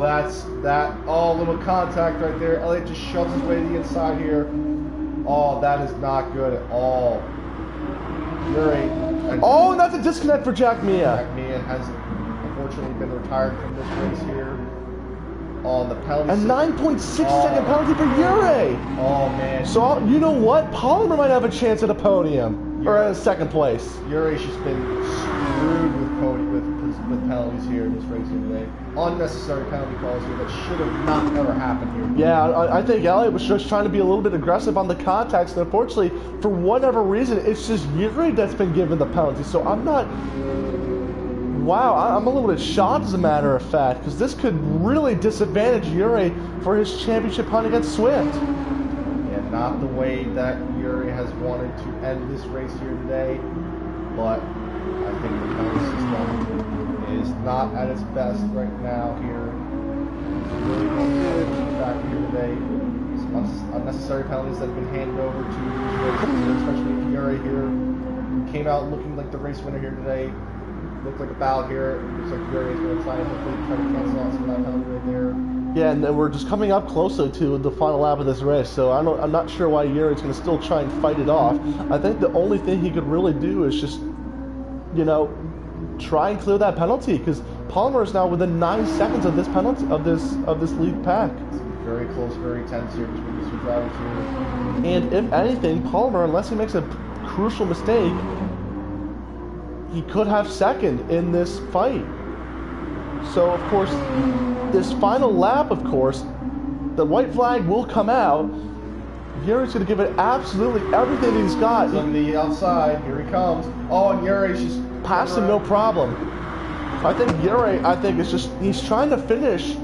little contact right there. Elliott just shoves his way to the inside here. Oh, that is not good at all. Yuri. Oh, and that's a disconnect for Jack Mia. Jack Mia has unfortunately been retired from this race here on the penalty. A 9.6 second penalty for Yuri. Oh man. So you know what? Polymer might have a chance at a podium or at 2nd place. Yuri's just been screwed with penalties here in this race here today. Unnecessary penalty calls here that should have not ever happened here. Yeah, I think Elliott was just trying to be a little bit aggressive on the contacts, and unfortunately, for whatever reason, it's just Yuri that's been given the penalty. So I'm not Wow, I'm a little bit shocked as a matter of fact, because this could really disadvantage Yuri for his championship hunt against Swift. Yeah, not the way that Yuri has wanted to end this race here today, but I think the penalty system is not at its best right now here. It's really going to be back here today. Some unnecessary penalties that have been handed over to these races here, especially Yuri here. Came out looking like the race winner here today. Looked like a foul here. Looks like Yuri is going to try and hopefully try to cancel out some of that penalty right there. Yeah, and then we're just coming up closer to the final lap of this race, so I'm not sure why Yuri's going to still try and fight it off. I think the only thing he could really do is just, you know, try and clear that penalty, because Palmer is now within 9 seconds of this penalty of this lead pack. It's very close, very tense here between these two drivers here. And if anything, Palmer, unless he makes a crucial mistake, he could have second in this fight. So, of course, this final lap, of course, the white flag will come out. Yuri's going to give it absolutely everything he's got. He's on the outside. Here he comes. Oh, and Yuri's just Pass him, no problem. I think Yuri, is just, he's trying to finish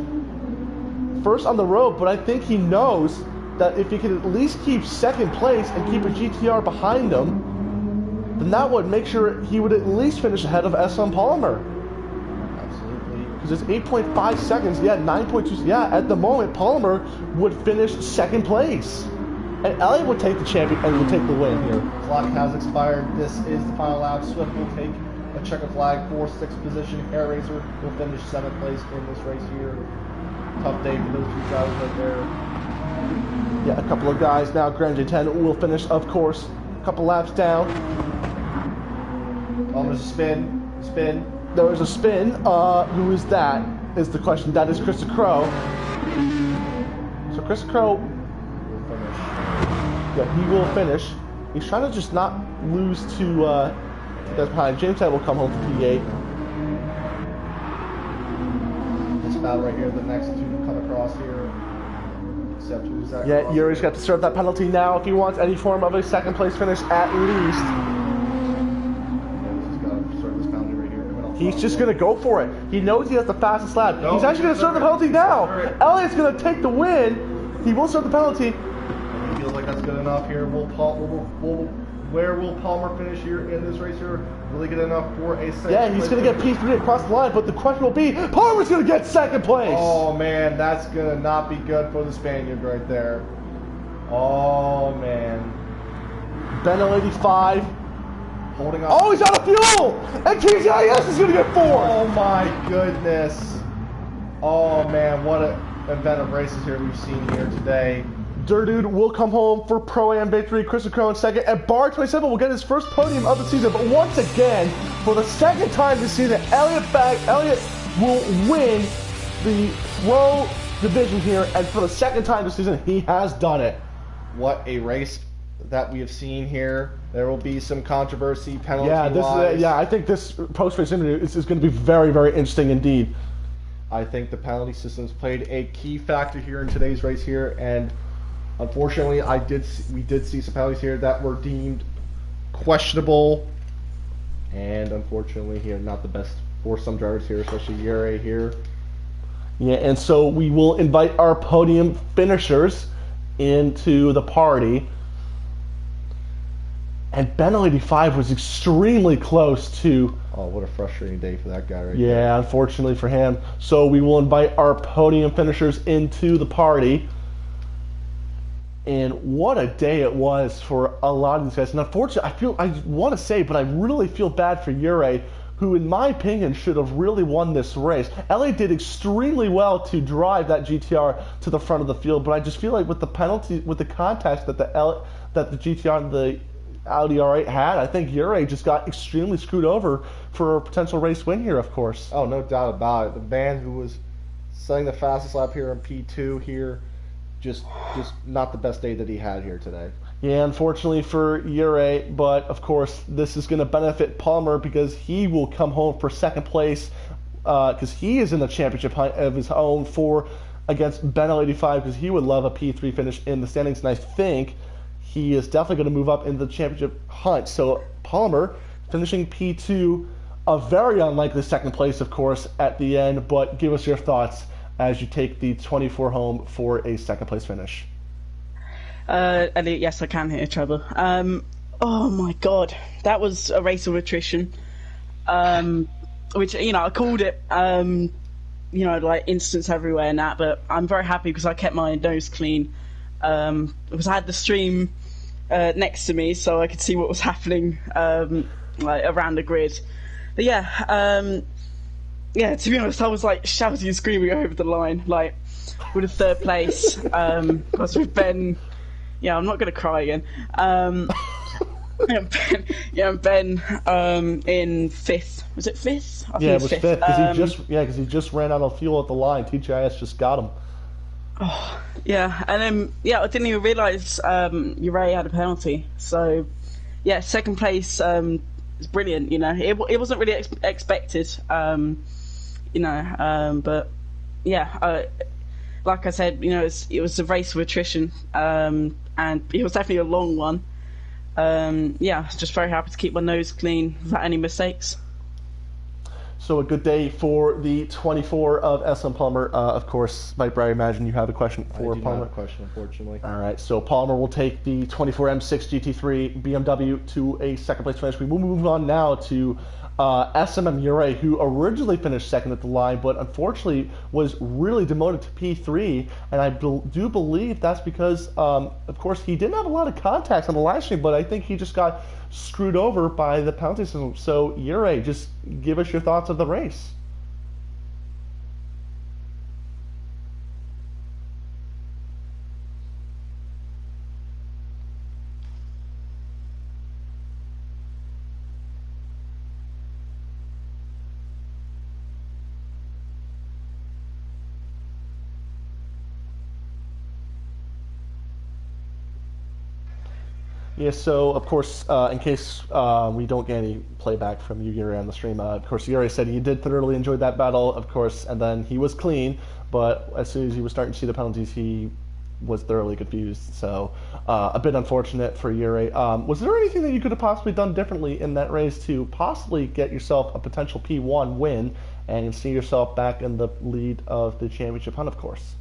first on the road, but I think he knows that if he can at least keep second place and keep a GTR behind him, then that would make sure he would at least finish ahead of SLM Palmer. Absolutely. Because it's 8.5 seconds, yeah, 9.2, yeah, at the moment, Palmer would finish second place. And Elliott would take the champion and would take the win here. Clock has expired. This is the final lap. Swift will take a checkered flag for 6th position. Hair Razor will finish 7th place in this race here. Tough day for those two drivers right there. Yeah, a couple of guys now. Grand J10 will finish, of course, a couple laps down. Oh, there's a spin. There was a spin. Who is that? Is the question. That is Krista Crow. So Krista Crow, Will finish. yeah, he will finish. He's trying to just not lose to that's behind. James Ted will come home for P8. This battle right here, the next two to come across here. Except who's that? Yeah, Yuri's got to serve that penalty now if he wants any form of a second place finish at least. He's just going to go for it. He knows he has the fastest lap. No, he's actually going to serve the penalty now. Elliott's going to take the win. He will serve the penalty. And he feels like that's good enough here. Where will Palmer finish here in this race here? Will he get enough for a second? Yeah, he's going to get P3 across the line, but the question will be, Palmer's going to get second place. Oh, man, that's going to not be good for the Spaniard right there. Oh, man. Benno 85. Holding on. Oh, he's out of fuel! And TGIS is going to get fourth! Oh, my goodness. Oh, man, what an event of races here we've seen here today. Durdude will come home for Pro-Am victory. Christopher Crow in second. And Bar 27 will get his first podium of the season. But once again, for the second time this season, Elliott will win the Pro division here. And for the second time this season, he has done it. What a race that we have seen here. There will be some controversy, penalty Yeah, I think this post-race interview is going to be very, very interesting indeed. I think the penalty systems played a key factor here in today's race here, and unfortunately, we did see some penalties here that were deemed questionable, and unfortunately here, not the best for some drivers here, especially Yuri here. Yeah, and so we will invite our podium finishers into the party. And Benno 85 was extremely close to... Oh, what a frustrating day for that guy right there. Yeah, unfortunately for him. So we will invite our podium finishers into the party. And what a day it was for a lot of these guys. And unfortunately, I want to say, but I really feel bad for Yuri, who in my opinion should have really won this race. Elliott did extremely well to drive that GTR to the front of the field, but I just feel like with the penalty, with the contact that the GTR and the Audi R8 had, I think Yuri just got extremely screwed over for a potential race win here, of course. Oh, no doubt about it. The man who was setting the fastest lap here in P2 here, just not the best day that he had here today. Yeah, unfortunately for Yuri, but of course this is going to benefit Palmer because he will come home for second place because he is in the championship hunt of his own against Benno 85 because he would love a P3 finish in the standings, and I think he is definitely going to move up into the championship hunt. So Palmer finishing P2 a very unlikely second place, of course, at the end. But give us your thoughts as you take the 24 home for a second place finish. Elliot, yes, I can hear Trevor. Oh my God, that was a race of attrition. Which, you know, I called it, you know, like instance everywhere and that, but I'm very happy because I kept my nose clean. Because I had the stream next to me, so I could see what was happening, like around the grid. But yeah, yeah. To be honest, I was like shouting and screaming over the line, like with a third place. Because with Ben, yeah, I'm not gonna cry again. Ben in fifth. Was it fifth? I think Yeah, it was fifth because he Um, just ran out of fuel at the line. TGIS just got him. Oh, yeah, and then yeah, I didn't even realise Uray had a penalty. So yeah, second place is brilliant. You know, it wasn't really expected. You know, but yeah, like I said, you know, it was a race of attrition, and it was definitely a long one. Yeah, just very happy to keep my nose clean without any mistakes. So a good day for the 24 of SLM Palmer. Of course, Viper, I imagine you have a question for I do Palmer. not have a question, unfortunately. All right, so Palmer will take the 24 M6 GT3 BMW to a second place finish. We will move on now to SMM Uray, who originally finished second at the line, but unfortunately was really demoted to P3. And I do believe that's because, of course, he didn't have a lot of contacts on the live stream, but I think he just got screwed over by the penalty system. So Uray, just give us your thoughts of the race. Yeah, so of course, in case we don't get any playback from you, Yuri, on the stream, of course, Yuri said he did thoroughly enjoy that battle, of course, and then he was clean, but as soon as he was starting to see the penalties, he was thoroughly confused. So a bit unfortunate for Yuri. Was there anything that you could have possibly done differently in that race to possibly get yourself a potential P1 win and see yourself back in the lead of the championship hunt, of course?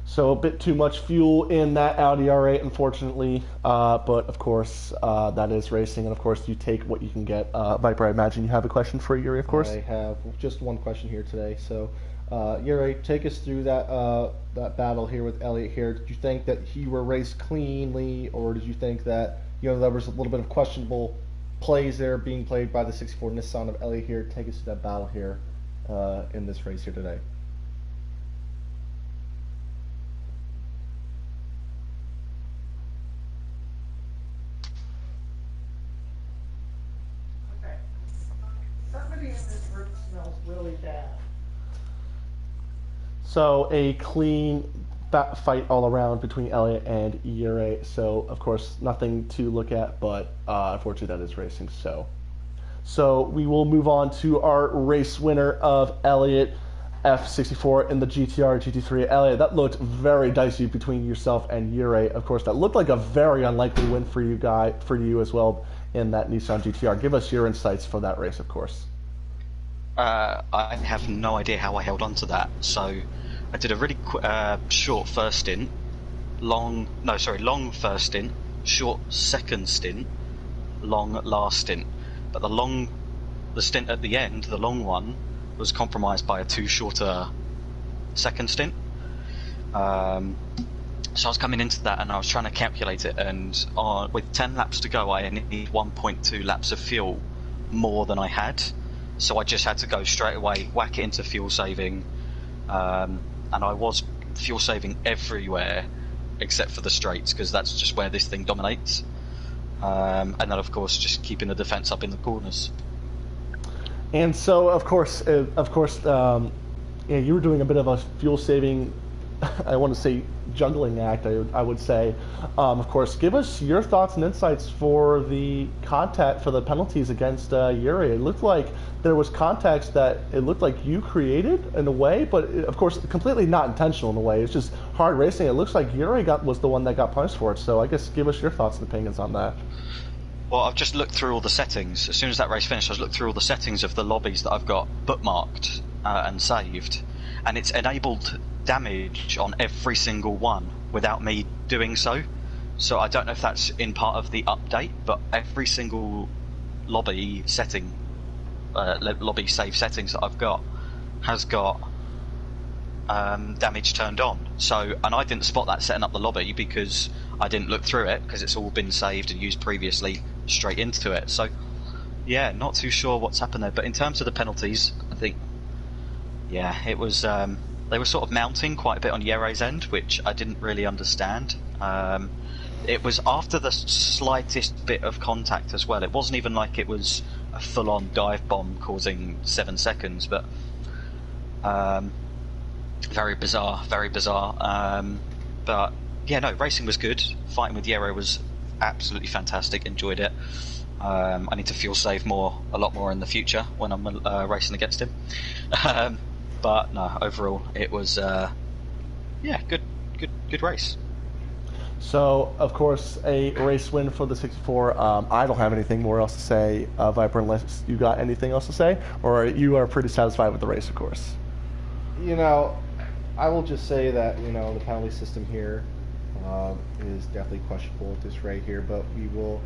So a bit too much fuel in that Audi R8, unfortunately. But of course, that is racing, and of course, you take what you can get. Viper, I imagine you have a question for Yuri, of course. I have just one question here today. So, Yuri, take us through that battle here with Elliot here. Did you think that he were raced cleanly, or did you think that there was a little bit of questionable plays there being played by the 64 Nissan of Elliot here? Take us through that battle here in this race here today. Somebody in this room smells really bad. So a clean fight all around between Elliot and Yuri. So of course nothing to look at, but unfortunately that is racing. So we will move on to our race winner of Elliot F64 in the GTR GT3. Elliot, that looked very dicey between yourself and Yuri. Of course, that looked like a very unlikely win for you as well in that Nissan GTR. Give us your insights for that race, of course. I have no idea how I held on to that. So I did a really short first stint, long first stint, short second stint, long last stint. But the stint at the end, the long one, was compromised by a too shorter second stint. So I was coming into that and I was trying to calculate it, and with 10 laps to go I need 1.2 laps of fuel more than I had. So I just had to go straight away, whack it into fuel saving, and I was fuel saving everywhere except for the straights, because that's just where this thing dominates. And then of course just keeping the defense up in the corners. And so of course, yeah, you were doing a bit of a fuel saving I want to say juggling act. I would say, of course, give us your thoughts and insights for the contact for the penalties against Yuri. It looked like there was context that it looked like you created in a way, but of course, completely not intentional in a way. It's just hard racing. It looks like Yuri was the one that got punished for it. So I guess give us your thoughts and opinions on that. Well, I've just looked through all the settings. As soon as that race finished, I was looked through all the settings of the lobbies that I've got bookmarked and saved, and it's enabled damage on every single one without me doing so. So I don't know if that's in part of the update, but every single lobby setting, lobby save settings that I've got has got damage turned on. So, and I didn't spot that setting up the lobby because I didn't look through it because it's all been saved and used previously straight into it. So, yeah, not too sure what's happened there. But in terms of the penalties, I think, yeah, it was they were sort of mounting quite a bit on Yere's end, which I didn't really understand. It was after the slightest bit of contact as well. It wasn't even like it was a full-on dive bomb causing 7 seconds, but very bizarre, very bizarre. But yeah, no, racing was good. Fighting with Yere was absolutely fantastic. Enjoyed it. I need to fuel save a lot more in the future when I'm racing against him. But no, overall it was yeah, good race. So, of course, a race win for the 64. I don't have anything more else to say, Viper, unless you got anything else to say, or you are pretty satisfied with the race, of course. You know, I will just say that, you know, the penalty system here is definitely questionable at this rate here, but we will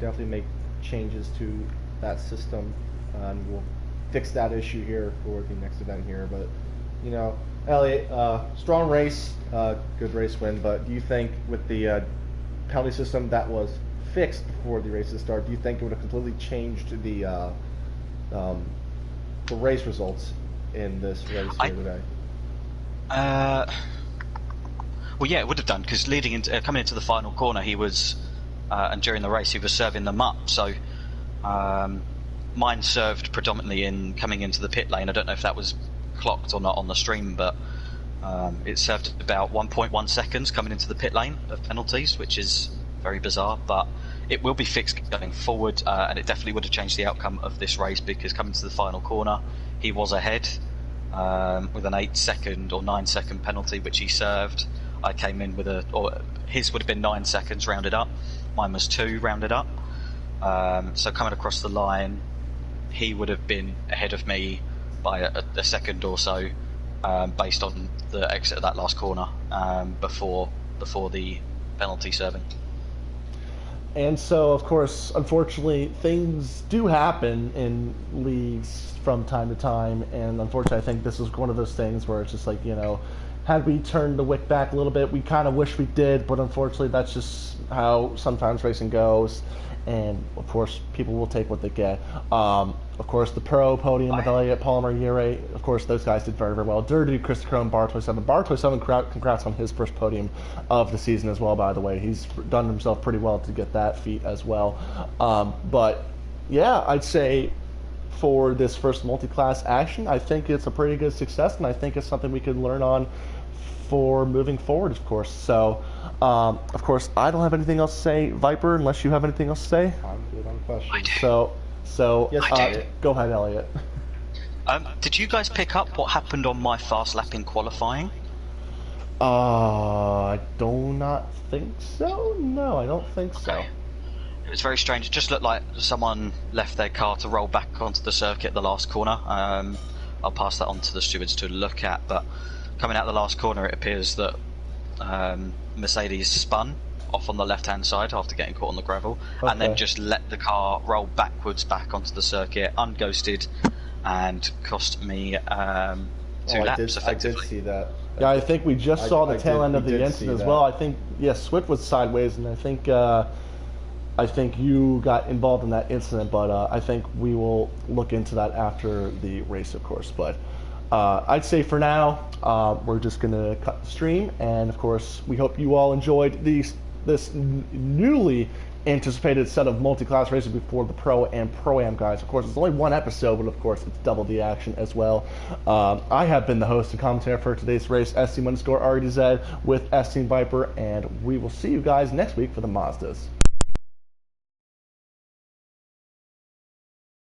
definitely make changes to that system, and we'll fix that issue here for the next event here. But, you know, Elliot, strong race, good race win, but do you think with the penalty system that was fixed before the races start, do you think it would have completely changed the race results in this race here today? Well, yeah, it would have done, because leading into coming into the final corner, he was, and during the race, he was serving them up. So mine served predominantly in coming into the pit lane. I don't know if that was clocked or not on the stream, but it served about 1.1 seconds coming into the pit lane of penalties, which is very bizarre, but it will be fixed going forward, and it definitely would have changed the outcome of this race, because coming to the final corner, he was ahead with an 8-second or 9-second penalty, which he served. I came in with his would have been 9 seconds rounded up, mine was 2 rounded up. So coming across the line, he would have been ahead of me by a second or so, based on the exit of that last corner, before the penalty serving. And so, of course, unfortunately, things do happen in leagues from time to time, and unfortunately, I think this is one of those things where it's just like, you know, had we turned the wick back a little bit, we kind of wish we did, but unfortunately, that's just how sometimes racing goes. And of course, people will take what they get. Of course, the pro podium with Elliot, Palmer, Yere, of course, those guys did very, very well. Dirty, Chris Crone, Bar 27. Bar 27, congrats on his first podium of the season as well, by the way. He's done himself pretty well to get that feat as well. But yeah, I'd say for this first multi-class action, I think it's a pretty good success, and I think it's something we can learn on for moving forward, of course. So, of course, I don't have anything else to say, Viper, unless you have anything else to say. I'm good on questions. So Yes, go ahead, Elliot. Did you guys pick up what happened on my fast lap in qualifying? I do not think so. No, I don't think so. Okay. It was very strange. It just looked like someone left their car to roll back onto the circuit at the last corner. I'll pass that on to the stewards to look at, but coming out the last corner, it appears that Mercedes spun off on the left-hand side after getting caught on the gravel, and then just let the car roll backwards back onto the circuit, unghosted, and cost me 2 laps effectively. I did see that. Yeah, I think we just saw the tail end of the incident as well. I think, yes, Swift was sideways, and I think you got involved in that incident, but I think we will look into that after the race, of course. But I'd say for now, we're just going to cut the stream, and of course, we hope you all enjoyed the this newly anticipated set of multi-class races before the Pro and Pro-Am guys. Of course, it's only one episode, but of course, it's double the action as well. I have been the host and commentator for today's race, STeam_RDZ with STeam Viper, and we will see you guys next week for the Mazdas.